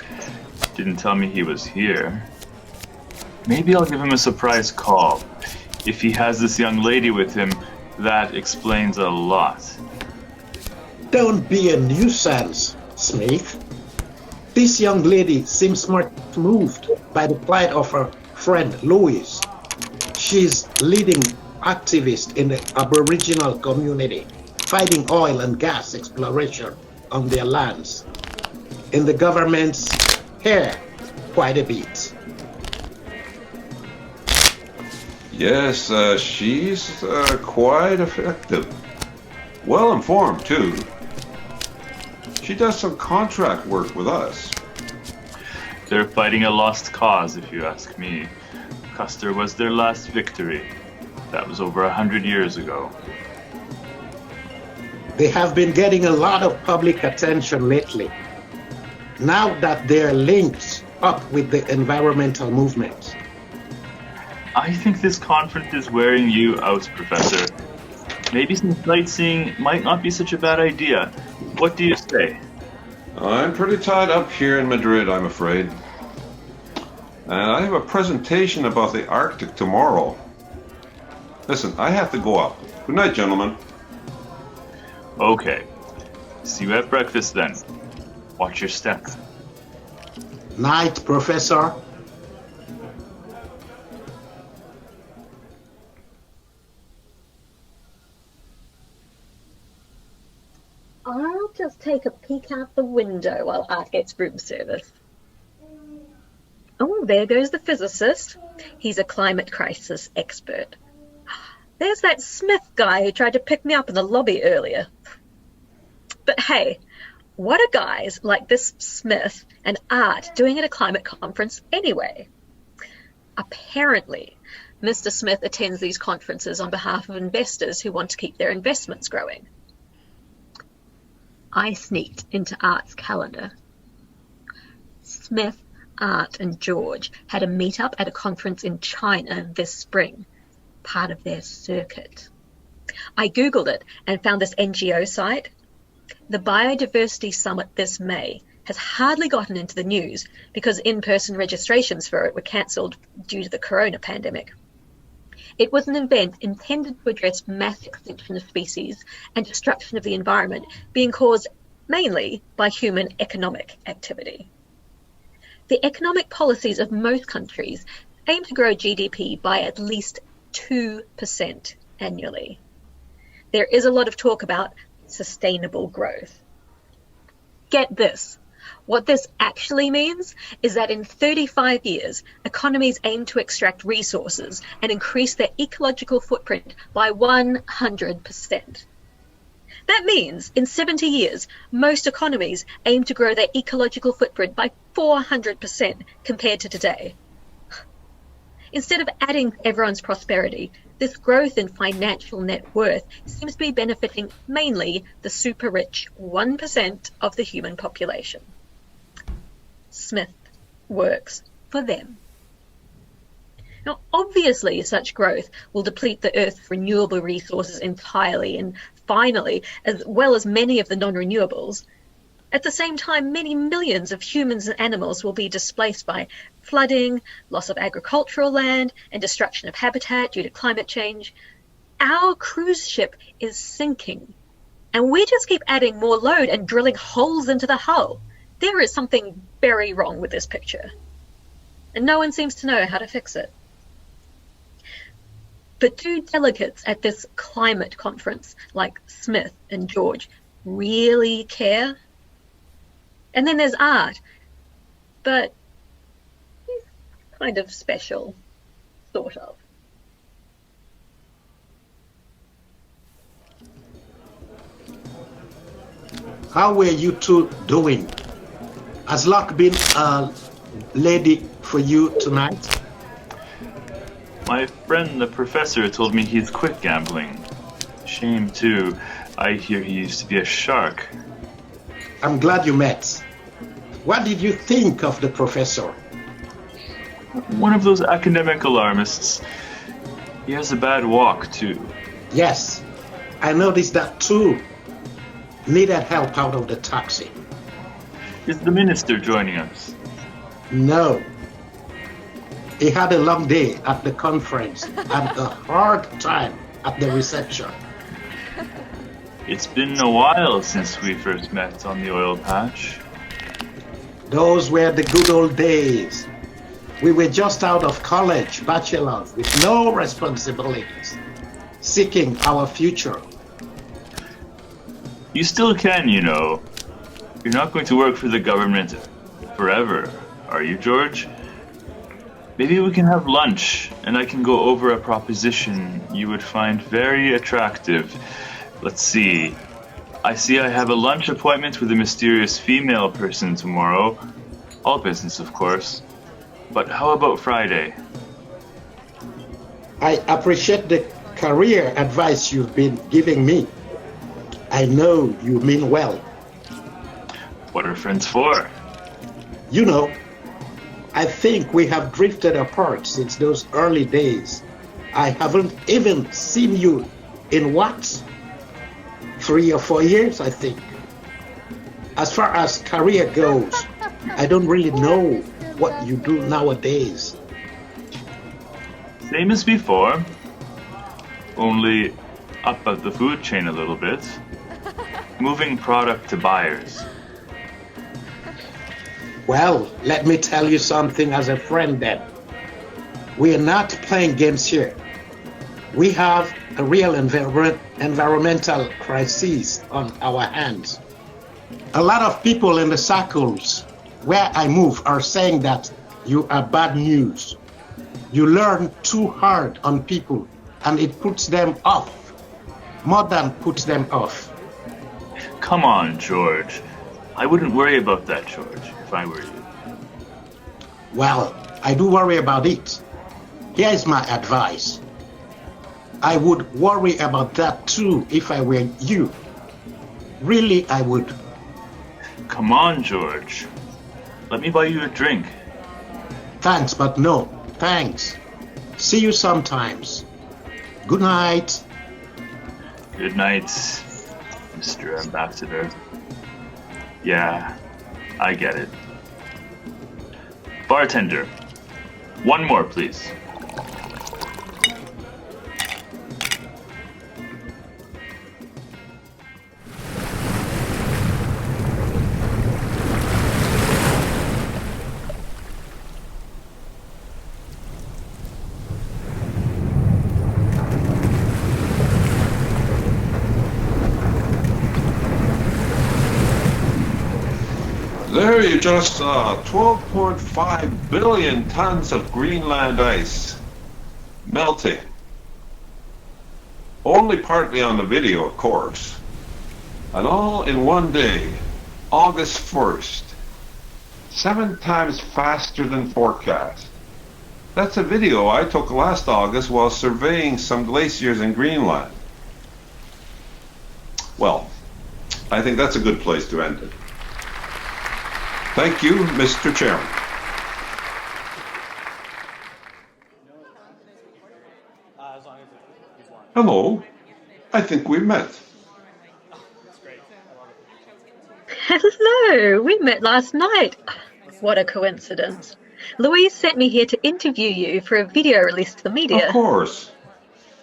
Didn't tell me he was here. Maybe I'll give him a surprise call. If he has this young lady with him, that explains a lot. Don't be a nuisance, Smith. This young lady seems much moved by the plight of her friend Louise. She's leading activist in the Aboriginal community, fighting oil and gas exploration on their lands. In the government's hair, quite a bit. Yes, she's quite effective. Well informed, too. She does some contract work with us. They're fighting a lost cause, if you ask me. Custer was their last victory. That was over 100 years ago. They have been getting a lot of public attention lately. now that they're linked up with the environmental movement? I think this conference is wearing you out, Professor. Maybe some sightseeing might not be such a bad idea. What do you say? I'm pretty tied up here in Madrid, I'm afraid. And I have a presentation about the Arctic tomorrow. Listen, I have to go up. Good night, gentlemen. Okay. See you at breakfast then. Watch your step. Night, Professor. I'll just take a peek out the window while Art gets room service. Oh, there goes the physicist. He's a climate crisis expert. There's that Smith guy who tried to pick me up in the lobby earlier. But hey, what are guys like this Smith and Art doing at a climate conference anyway? Apparently, Mr. Smith attends these conferences on behalf of investors who want to keep their investments growing. I sneaked into Art's calendar. Smith, Art and George had a meet-up at a conference in China this spring, part of their circuit. I Googled it and found this NGO site. The Biodiversity Summit this May has hardly gotten into the news because in-person registrations for it were cancelled due to the corona pandemic. It was an event intended to address mass extinction of species and destruction of the environment being caused mainly by human economic activity. The economic policies of most countries aim to grow GDP by at least 2% annually. There is a lot of talk about sustainable growth. Get this. What this actually means is that in 35 years, economies aim to extract resources and increase their ecological footprint by 100%. That means in 70 years, most economies aim to grow their ecological footprint by 400% compared to today. Instead of adding to everyone's prosperity, this growth in financial net worth seems to be benefiting mainly the super rich 1% of the human population. Smith works for them. Now, obviously, such growth will deplete the Earth's renewable resources entirely and finally, as well as many of the non-renewables. At the same time, many millions of humans and animals will be displaced by flooding, loss of agricultural land, and destruction of habitat due to climate change. Our cruise ship is sinking, and we just keep adding more load and drilling holes into the hull. There is something very wrong with this picture, and no one seems to know how to fix it. But do delegates at this climate conference, like Smith and George, really care? And then there's Art, but he's kind of special, sort of. How were you two doing? Has luck been a lady for you tonight? My friend, the professor, told me he's quit gambling. Shame, too. I hear he used to be a shark. I'm glad you met. What did you think of the professor? One of those academic alarmists. He has a bad walk, too. Yes, I noticed that too. Needed help out of the taxi. Is the minister joining us? No. He had a long day at the conference and a hard time at the reception. It's been a while since we first met on the oil patch. Those were the good old days. We were just out of college, bachelors, with no responsibilities, seeking our future. You still can, you know. You're not going to work for the government forever, are you, George? Maybe we can have lunch, and I can go over a proposition you would find very attractive. Let's see. I see I have a lunch appointment with a mysterious female person tomorrow. All business, of course. But how about Friday? I appreciate the career advice you've been giving me. I know you mean well. What are friends for? You know, I think we have drifted apart since those early days. I haven't even seen you in what? 3 or 4 years, I think. As far as career goes, I don't really know what you do nowadays. Same as before, only up at the food chain a little bit. Moving product to buyers. Well, let me tell you something as a friend then. We are not playing games here. We have a real environmental crisis on our hands. A lot of people in the circles where I move are saying that you are bad news. You learn too hard on people and it puts them off, more than puts them off. Come on, George. I wouldn't worry about that, George, if I were you. Well, I do worry about it. Here is my advice. I would worry about that too if I were you. Really, I would. Come on, George. Let me buy you a drink. Thanks, but no, thanks. See you sometimes. Good night. Good night, Mr. Ambassador. Yeah, I get it. Bartender, one more, please. There you just saw 12.5 billion tons of Greenland ice melting. Only partly on the video, of course. And all in one day, August 1st. 7 times faster than forecast. That's a video I took last August while surveying some glaciers in Greenland. Well, I think that's a good place to end it. Thank you, Mr. Chairman. Hello. I think we met. Hello, we met last night. What a coincidence. Louise sent me here to interview you for a video released to the media. Of course.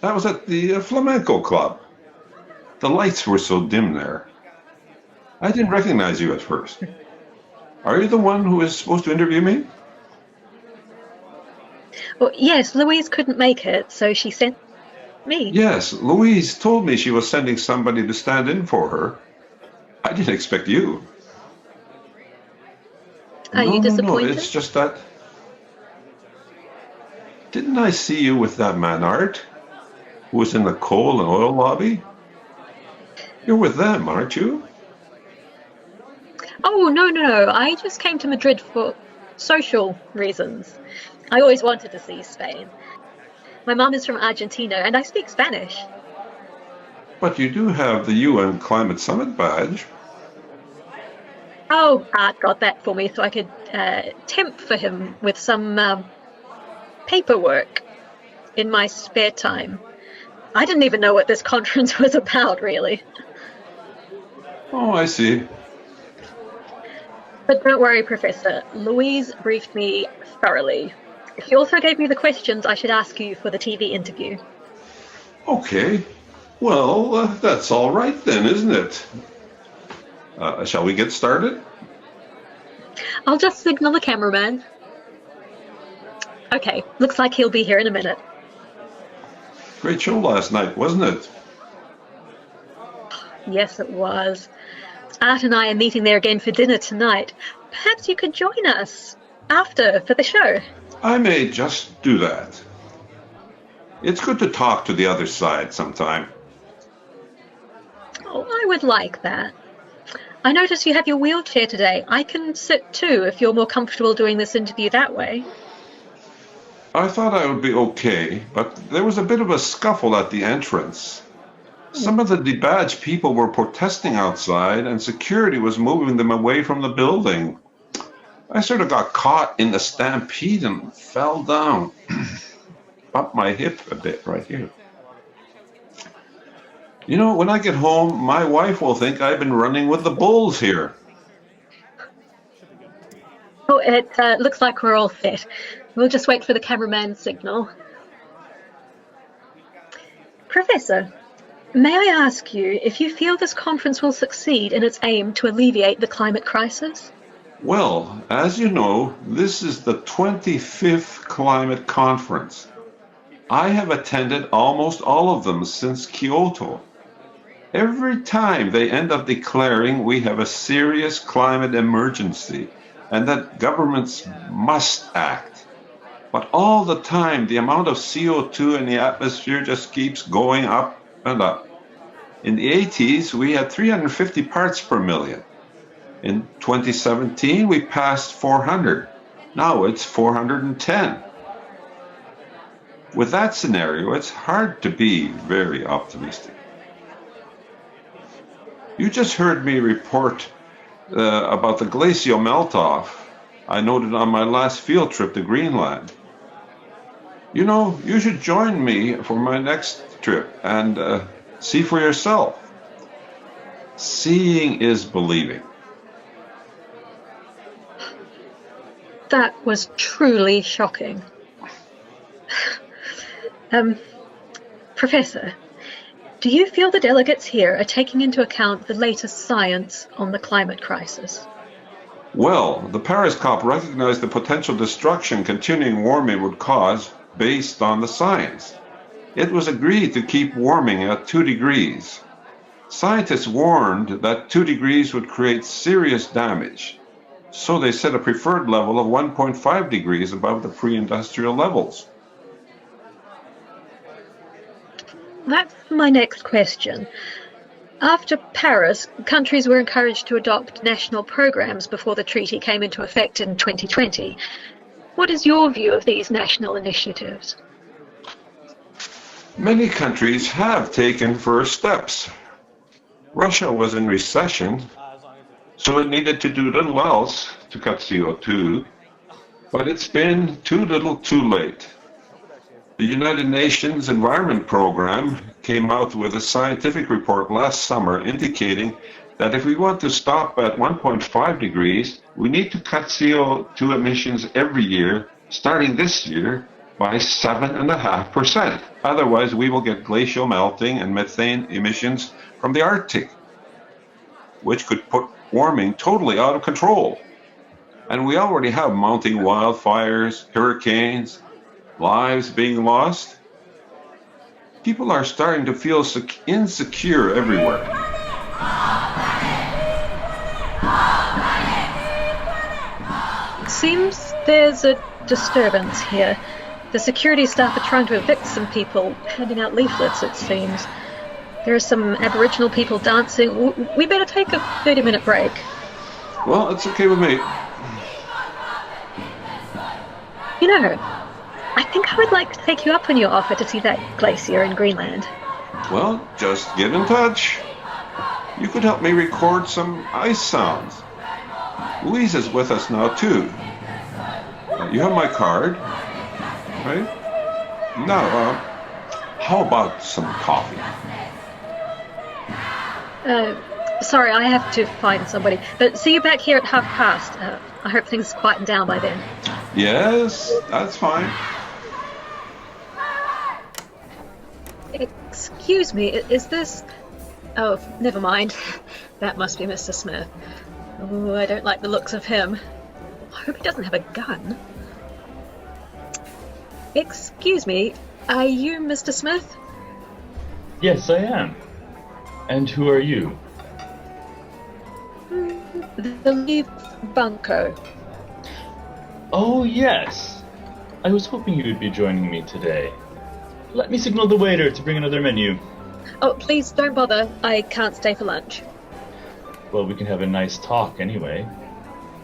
That was at the Flamenco Club. The lights were so dim there. I didn't recognize you at first. Are you the one who is supposed to interview me? Well, yes, Louise couldn't make it, so she sent me. Yes, Louise told me she was sending somebody to stand in for her. I didn't expect you. Are you disappointed? No, it's just that... Didn't I see you with that man Art, who was in the coal and oil lobby? You're with them, aren't you? Oh, no. I just came to Madrid for social reasons. I always wanted to see Spain. My mum is from Argentina and I speak Spanish. But you do have the UN Climate Summit badge. Oh, Art got that for me so I could temp for him with some paperwork in my spare time. I didn't even know what this conference was about, really. Oh, I see. But don't worry, Professor. Louise briefed me thoroughly. She also gave me the questions I should ask you for the TV interview. Okay. Well, that's all right then, isn't it? Shall we get started? I'll just signal the cameraman. Okay, looks like he'll be here in a minute. Great show last night, wasn't it? Yes, it was. Art and I are meeting there again for dinner tonight. Perhaps you could join us after for the show. I may just do that. It's good to talk to the other side sometime. Oh, I would like that. I notice you have your wheelchair today. I can sit too if you're more comfortable doing this interview that way. I thought I would be okay, but there was a bit of a scuffle at the entrance. Some of the debadged people were protesting outside, and security was moving them away from the building. I sort of got caught in the stampede and fell down. Bumped my hip a bit right here. You know, when I get home, my wife will think I've been running with the bulls here. Oh, it looks like we're all set. We'll just wait for the cameraman's signal. Professor, may I ask you if you feel this conference will succeed in its aim to alleviate the climate crisis? Well, as you know, this is the 25th climate conference. I have attended almost all of them since Kyoto. Every time they end up declaring we have a serious climate emergency and that governments must act. But all the time, the amount of CO2 in the atmosphere just keeps going up and up. In the 80s, we had 350 parts per million. In 2017, we passed 400. Now it's 410. With that scenario, it's hard to be very optimistic. You just heard me report about the glacial melt-off I noted on my last field trip to Greenland. You know, you should join me for my next trip and see for yourself. Seeing is believing. That was truly shocking. Professor, do you feel the delegates here are taking into account the latest science on the climate crisis? Well, the Paris COP recognized the potential destruction continuing warming would cause based on the science. It was agreed to keep warming at 2 degrees. Scientists warned that 2 degrees would create serious damage, so they set a preferred level of 1.5 degrees above the pre-industrial levels. That's my next question. After Paris, countries were encouraged to adopt national programs before the treaty came into effect in 2020. What is your view of these national initiatives? Many countries have taken first steps. Russia was in recession, so it needed to do little else to cut CO2, but it's been too little too late. The United Nations Environment Program came out with a scientific report last summer indicating that if we want to stop at 1.5 degrees, we need to cut CO2 emissions every year, starting this year, by 7.5%. Otherwise, we will get glacial melting and methane emissions from the Arctic, which could put warming totally out of control. And we already have mounting wildfires, hurricanes, lives being lost. People are starting to feel insecure everywhere. Seems there's a disturbance here. The security staff are trying to evict some people, handing out leaflets, it seems. There are some Aboriginal people dancing. We better take a 30-minute break. Well, it's okay with me. You know, I think I would like to take you up on your offer to see that glacier in Greenland. Well, just get in touch. You could help me record some ice sounds. Louise is with us now, too. You have my card, right? Now, how about some coffee? Sorry, I have to find somebody. But see you back here at past. I hope things quieten down by then. Yes, that's fine. Excuse me, is this... Oh, never mind. That must be Mr. Smith. Oh, I don't like the looks of him. I hope he doesn't have a gun. Excuse me, are you Mr. Smith? Yes, I am. And who are you? The lead bunco. Oh, yes. I was hoping you would be joining me today. Let me signal the waiter to bring another menu. Oh, please don't bother. I can't stay for lunch. Well, we can have a nice talk anyway.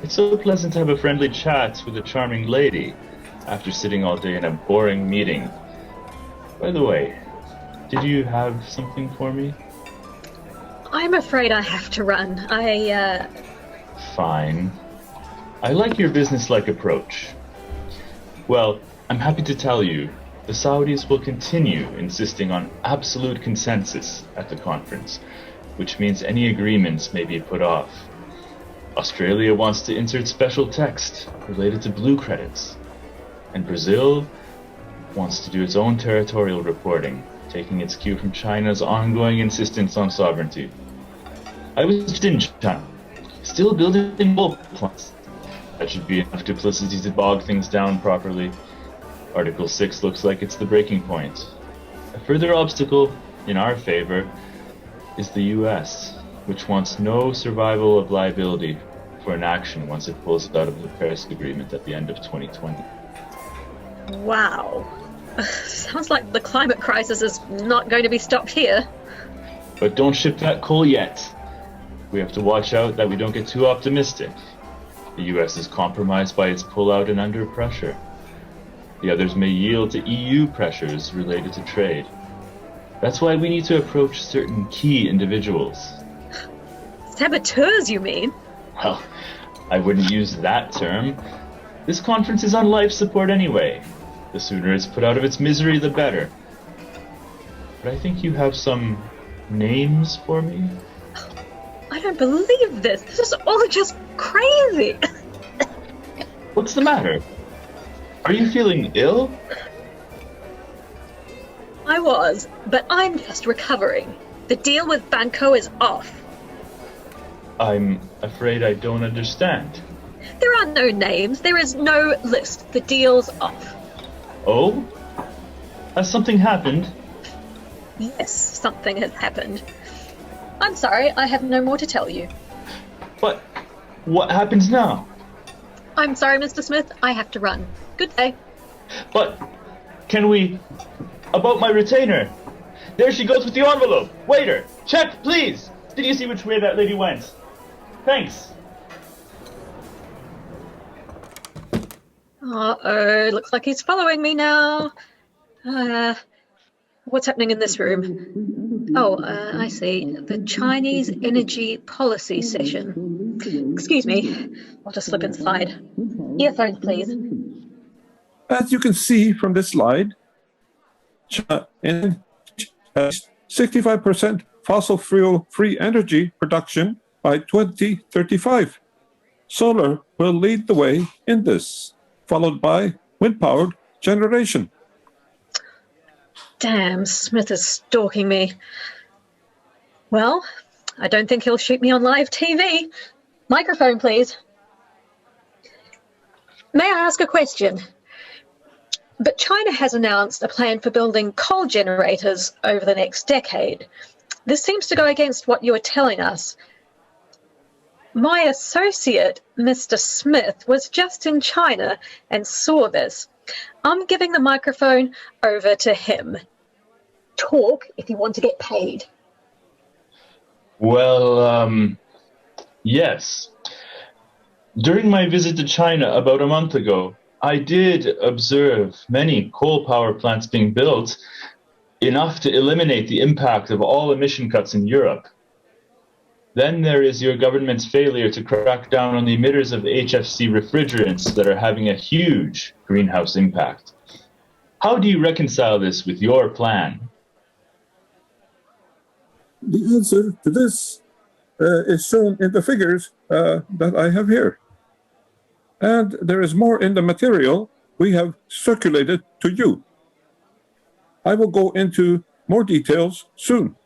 It's so pleasant to have a friendly chat with a charming lady after sitting all day in a boring meeting. By the way, did you have something for me? I'm afraid I have to run. Fine. I like your business-like approach. Well, I'm happy to tell you, the Saudis will continue insisting on absolute consensus at the conference, which means any agreements may be put off. Australia wants to insert special text related to blue credits, and Brazil wants to do its own territorial reporting, taking its cue from China's ongoing insistence on sovereignty. I was in China, still building coal plants. That should be enough duplicity to bog things down properly. Article 6 looks like it's the breaking point. A further obstacle in our favor is the US, which wants no survival of liability for inaction once it pulls out of the Paris Agreement at the end of 2020. Wow. Sounds like the climate crisis is not going to be stopped here. But don't ship that coal yet. We have to watch out that we don't get too optimistic. The US is compromised by its pullout and under pressure. The others may yield to EU pressures related to trade. That's why we need to approach certain key individuals. Saboteurs, you mean? Well, I wouldn't use that term. This conference is on life support anyway. The sooner it's put out of its misery, the better. But I think you have some names for me? I don't believe this. This is all just crazy. What's the matter? Are you feeling ill? I was, but I'm just recovering. The deal with Banco is off. I'm afraid I don't understand. There are no names. There is no list. The deal's off. Oh? Has something happened? Yes, something has happened. I'm sorry, I have no more to tell you. But what happens now? I'm sorry, Mr. Smith. I have to run. Good day. But can we... About my retainer. There she goes with the envelope. Waiter, check, please. Did you see which way that lady went? Thanks. Uh-oh, looks like he's following me now. What's happening in this room? Oh, I see. The Chinese energy policy session. Excuse me. I'll just slip inside. Earphones, please. As you can see from this slide, China has 65% fossil fuel-free energy production by 2035. Solar will lead the way in this, followed by wind-powered generation. Damn, Smith is stalking me. Well, I don't think he'll shoot me on live TV. Microphone, please. May I ask a question? But China has announced a plan for building coal generators over the next decade. This seems to go against what you were telling us. My associate, Mr. Smith, was just in China and saw this. I'm giving the microphone over to him. Talk if you want to get paid. Well, yes. During my visit to China about a month ago, I did observe many coal power plants being built, enough to eliminate the impact of all emission cuts in Europe. Then there is your government's failure to crack down on the emitters of HFC refrigerants that are having a huge greenhouse impact. How do you reconcile this with your plan? The answer to this is shown in the figures that I have here. And there is more in the material we have circulated to you. I will go into more details soon.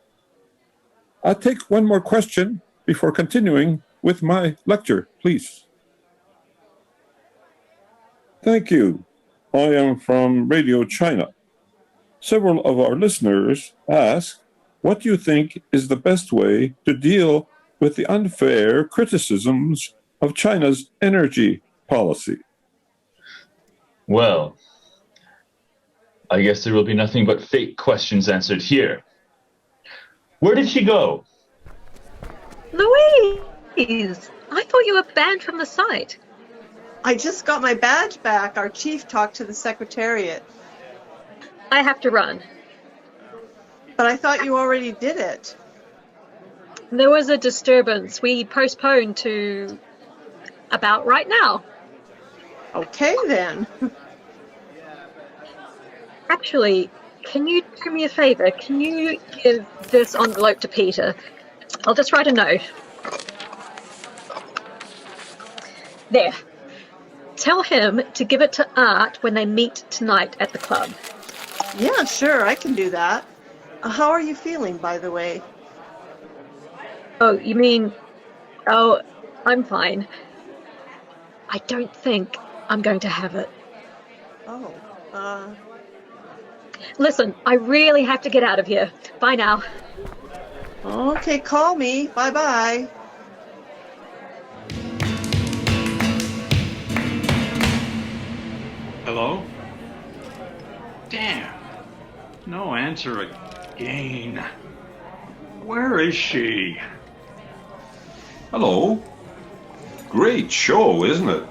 I'll take one more question before continuing with my lecture, please. Thank you. I am from Radio China. Several of our listeners ask, what do you think is the best way to deal with the unfair criticisms of China's energy policy? Well, I guess there will be nothing but fake questions answered here. Where did she go? Louise! I thought you were banned from the site. I just got my badge back. Our chief talked to the secretariat. I have to run. But I thought you already did it. There was a disturbance. We postponed to about right now. Okay, then. Actually, can you do me a favour? Can you give this envelope to Peter? I'll just write a note. There. Tell him to give it to Art when they meet tonight at the club. Yeah, sure, I can do that. How are you feeling, by the way? Oh, you mean... Oh, I'm fine. I don't think I'm going to have it. Oh, Listen, I really have to get out of here. Bye now. okay, call me. Bye-bye. Hello? Damn. No answer again. Where is she? Hello. Great show, isn't it?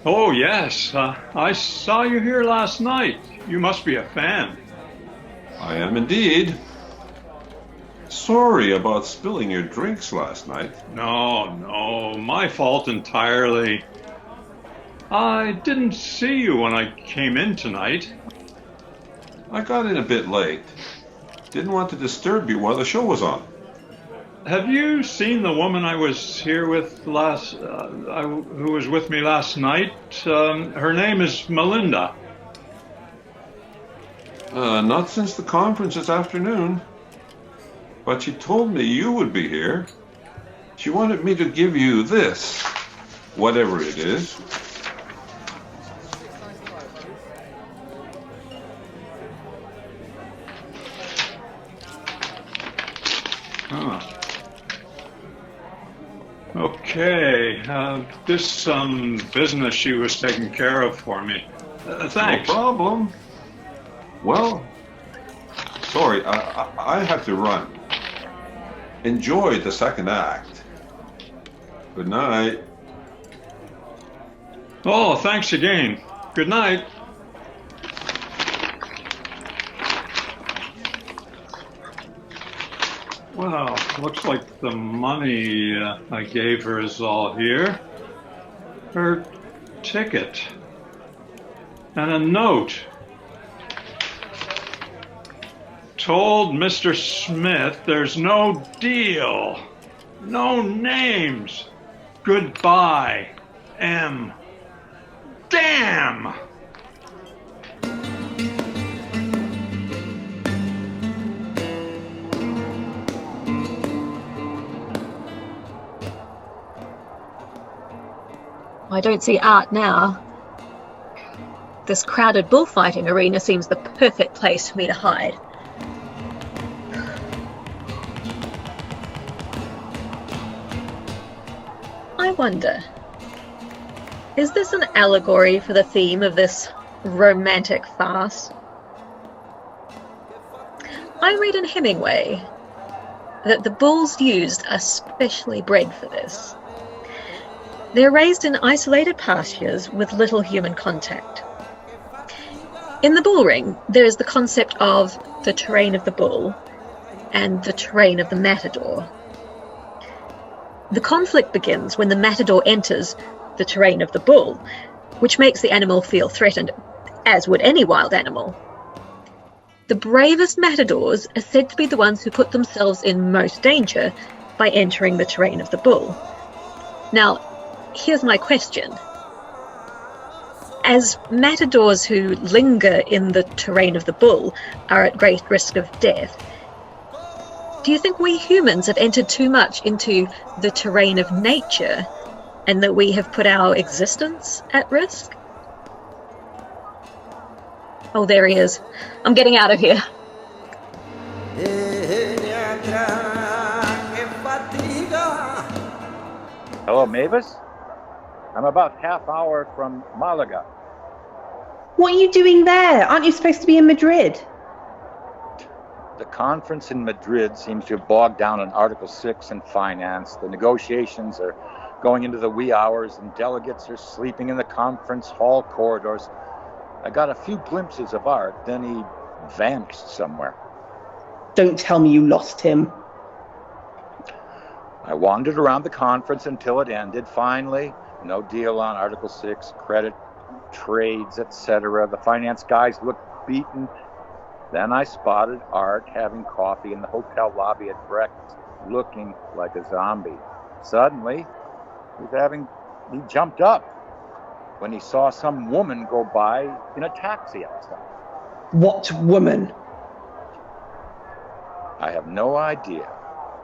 Oh, yes. I saw you here last night. You must be a fan. I am indeed. Sorry about spilling your drinks last night. No, my fault entirely. I didn't see you when I came in tonight. I got in a bit late. Didn't want to disturb you while the show was on. Have you seen the woman I was here with who was with me last night? Her name is Melinda. Not since the conference this afternoon. But she told me you would be here. She wanted me to give you this, whatever it is. Huh. Okay, this business she was taking care of for me. Thanks. No problem. Well, sorry, I have to run. Enjoy the second act. Good night. Oh, thanks again. Good night. Well, looks like the money I gave her is all here. Her ticket. And a note. Told Mr. Smith there's no deal. No names. Goodbye, M. Damn! I don't see Art now. This crowded bullfighting arena seems the perfect place for me to hide. I wonder, is this an allegory for the theme of this romantic farce? I read in Hemingway that the bulls used are specially bred for this. They're raised in isolated pastures with little human contact. In the bull ring, there is the concept of the terrain of the bull and the terrain of the matador. The conflict begins when the matador enters the terrain of the bull, which makes the animal feel threatened, as would any wild animal. The bravest matadors are said to be the ones who put themselves in most danger by entering the terrain of the bull. Now, here's my question. As matadors who linger in the terrain of the bull are at great risk of death, do you think we humans have entered too much into the terrain of nature and that we have put our existence at risk? Oh, there he is. I'm getting out of here. Hello, Mavis? I'm about half hour from Malaga. What are you doing there? Aren't you supposed to be in Madrid? The conference in Madrid seems to have bogged down on Article 6 and finance. The negotiations are going into the wee hours, and delegates are sleeping in the conference hall corridors. I got a few glimpses of Art, then he vanished somewhere. Don't tell me you lost him. I wandered around the conference until it ended. Finally, no deal on Article 6, credit trades, etc. The finance guys looked beaten. Then I spotted Art having coffee in the hotel lobby at breakfast, looking like a zombie. Suddenly, he jumped up when he saw some woman go by in a taxi outside. What woman? I have no idea,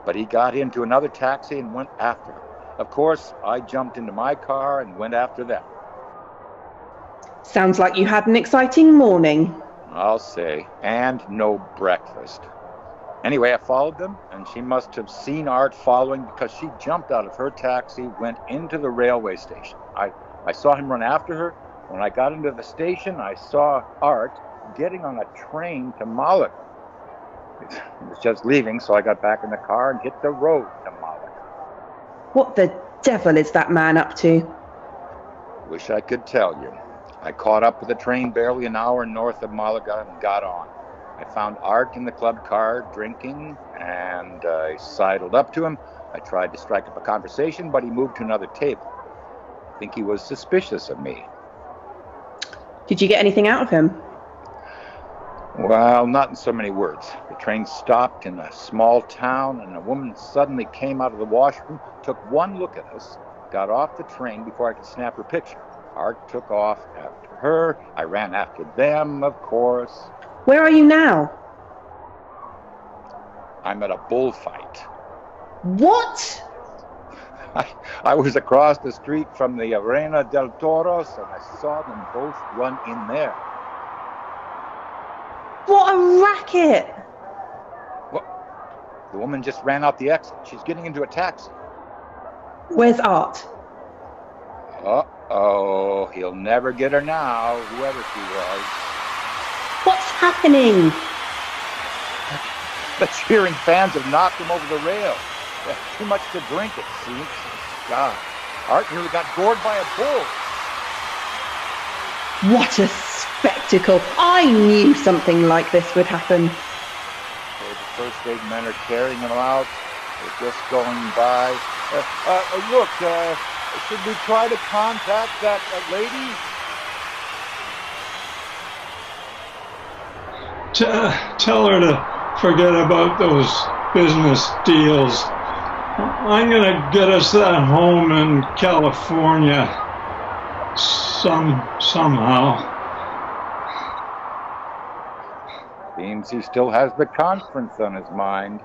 but he got into another taxi and went after her. Of course, I jumped into my car and went after them. Sounds like you had an exciting morning. I'll say, and no breakfast. Anyway, I followed them, and she must have seen Art following because she jumped out of her taxi, went into the railway station. I saw him run after her. When I got into the station, I saw Art getting on a train to Malaga. He was just leaving, so I got back in the car and hit the road to Malaga. What the devil is that man up to? Wish I could tell you. I caught up with the train barely an hour north of Malaga and got on. I found Art in the club car drinking, and I sidled up to him. I tried to strike up a conversation, but he moved to another table. I think he was suspicious of me. Did you get anything out of him? Well, not in so many words. The train stopped in a small town, and a woman suddenly came out of the washroom, took one look at us, got off the train before I could snap her picture. Art took off after her. I ran after them, of course. Where are you now? I'm at a bullfight. What? I was across the street from the Arena del Toros, and I saw them both run in there. What a racket! Well, the woman just ran out the exit. She's getting into a taxi. Where's Art? Uh-oh, he'll never get her now, whoever she was. What's happening? The cheering fans have knocked him over the rail. They have too much to drink, it seems. God, Art nearly got gored by a bull. What a spectacle! I knew something like this would happen. So the first aid men are carrying him out. They're just going by. Look, should we try to contact that lady? Tell her to forget about those business deals. I'm gonna get us that home in California somehow. Seems he still has the conference on his mind.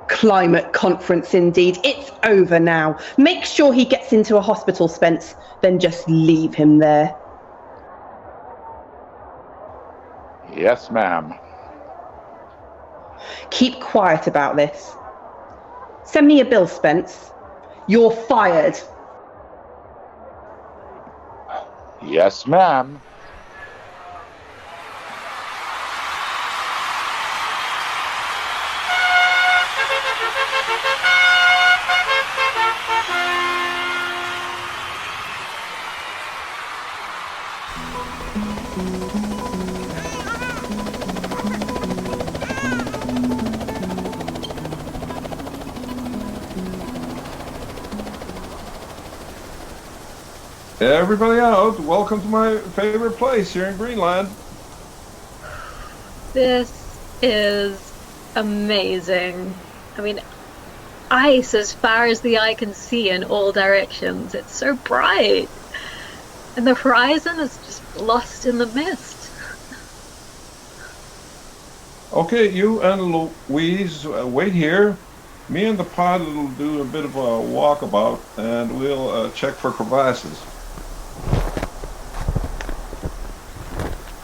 Climate conference indeed. It's over now. Make sure he gets into a hospital, Spence. Then just leave him there. Yes, ma'am. Keep quiet about this. Send me a bill, Spence. You're fired. Yes, ma'am. Everybody out, welcome to my favorite place here in Greenland. This is amazing. I mean, ice as far as the eye can see in all directions. It's so bright. And the horizon is just lost in the mist. Okay, you and Louise wait here. Me and the pilot will do a bit of a walkabout and we'll check for crevasses.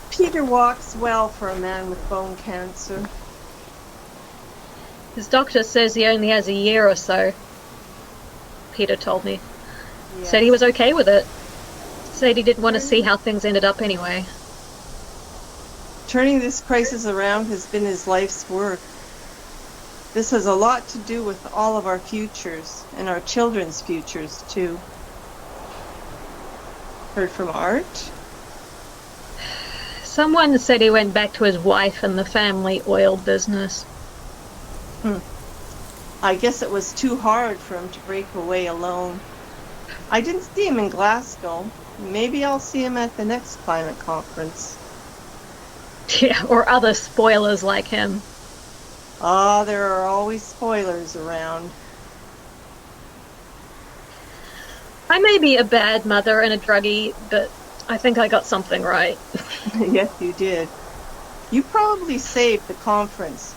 Peter walks well for a man with bone cancer. His doctor says he only has a year or so. Peter told me. Yes. Said he was okay with it. Said he didn't want to see how things ended up anyway. Turning this crisis around has been his life's work. This has a lot to do with all of our futures, and our children's futures, too. Heard from Art? Someone said he went back to his wife and the family oil business. I guess it was too hard for him to break away alone. I didn't see him in Glasgow. Maybe I'll see him at the next climate conference. Yeah, or other spoilers like him. Ah, there are always spoilers around. I may be a bad mother and a druggie, but I think I got something right. Yes, you did. You probably saved the conference.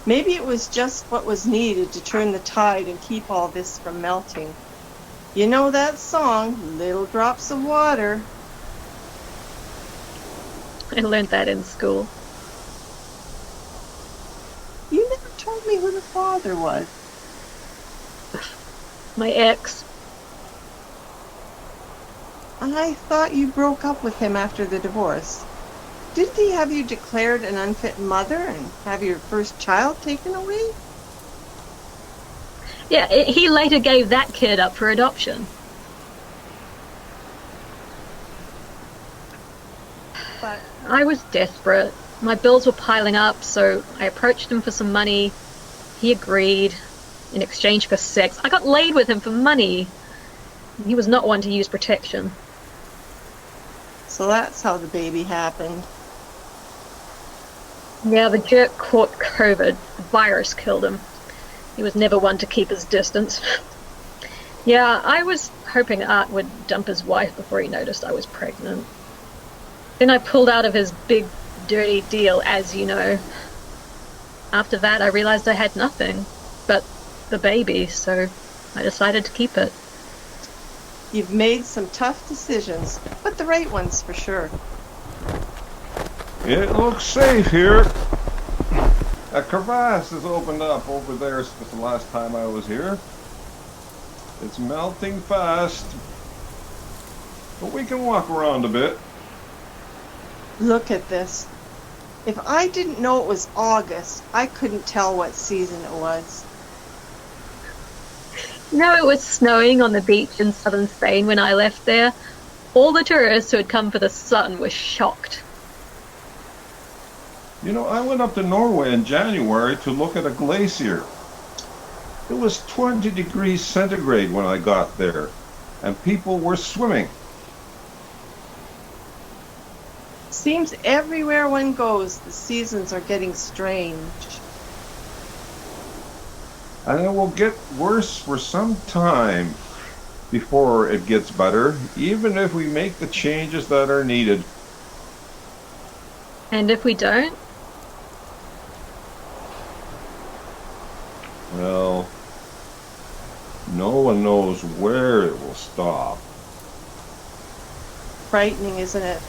Maybe it was just what was needed to turn the tide and keep all this from melting. You know that song, Little Drops of Water? I learned that in school. You never told me who the father was. My ex. I thought you broke up with him after the divorce. Didn't he have you declared an unfit mother and have your first child taken away? Yeah, he later gave that kid up for adoption. But I was desperate. My bills were piling up, so I approached him for some money. He agreed in exchange for sex. I got laid with him for money. He was not one to use protection. so that's how the baby happened. Yeah, the jerk caught COVID. The virus killed him. He was never one to keep his distance. Yeah, I was hoping Art would dump his wife before he noticed I was pregnant. Then I pulled out of his big, dirty deal, as you know. After that, I realized I had nothing but the baby, so I decided to keep it. You've made some tough decisions, but the right ones for sure. It looks safe here. A crevasse has opened up over there since the last time I was here. It's melting fast, but we can walk around a bit. Look at this. If I didn't know it was August, I couldn't tell what season it was. You know, it was snowing on the beach in southern Spain when I left there. All the tourists who had come for the sun were shocked. You know, I went up to Norway in January to look at a glacier. It was 20 degrees centigrade when I got there, and people were swimming. Seems everywhere one goes, the seasons are getting strange. And it will get worse for some time before it gets better, even if we make the changes that are needed. And if we don't? Well, no one knows where it will stop. Frightening, isn't it?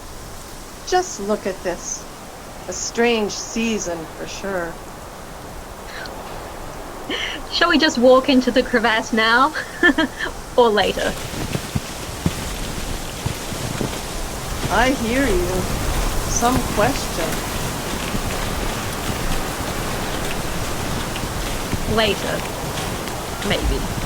Just look at this. A strange season for sure. Shall we just walk into the crevasse now? Or later? I hear you. Some question. Later. Maybe.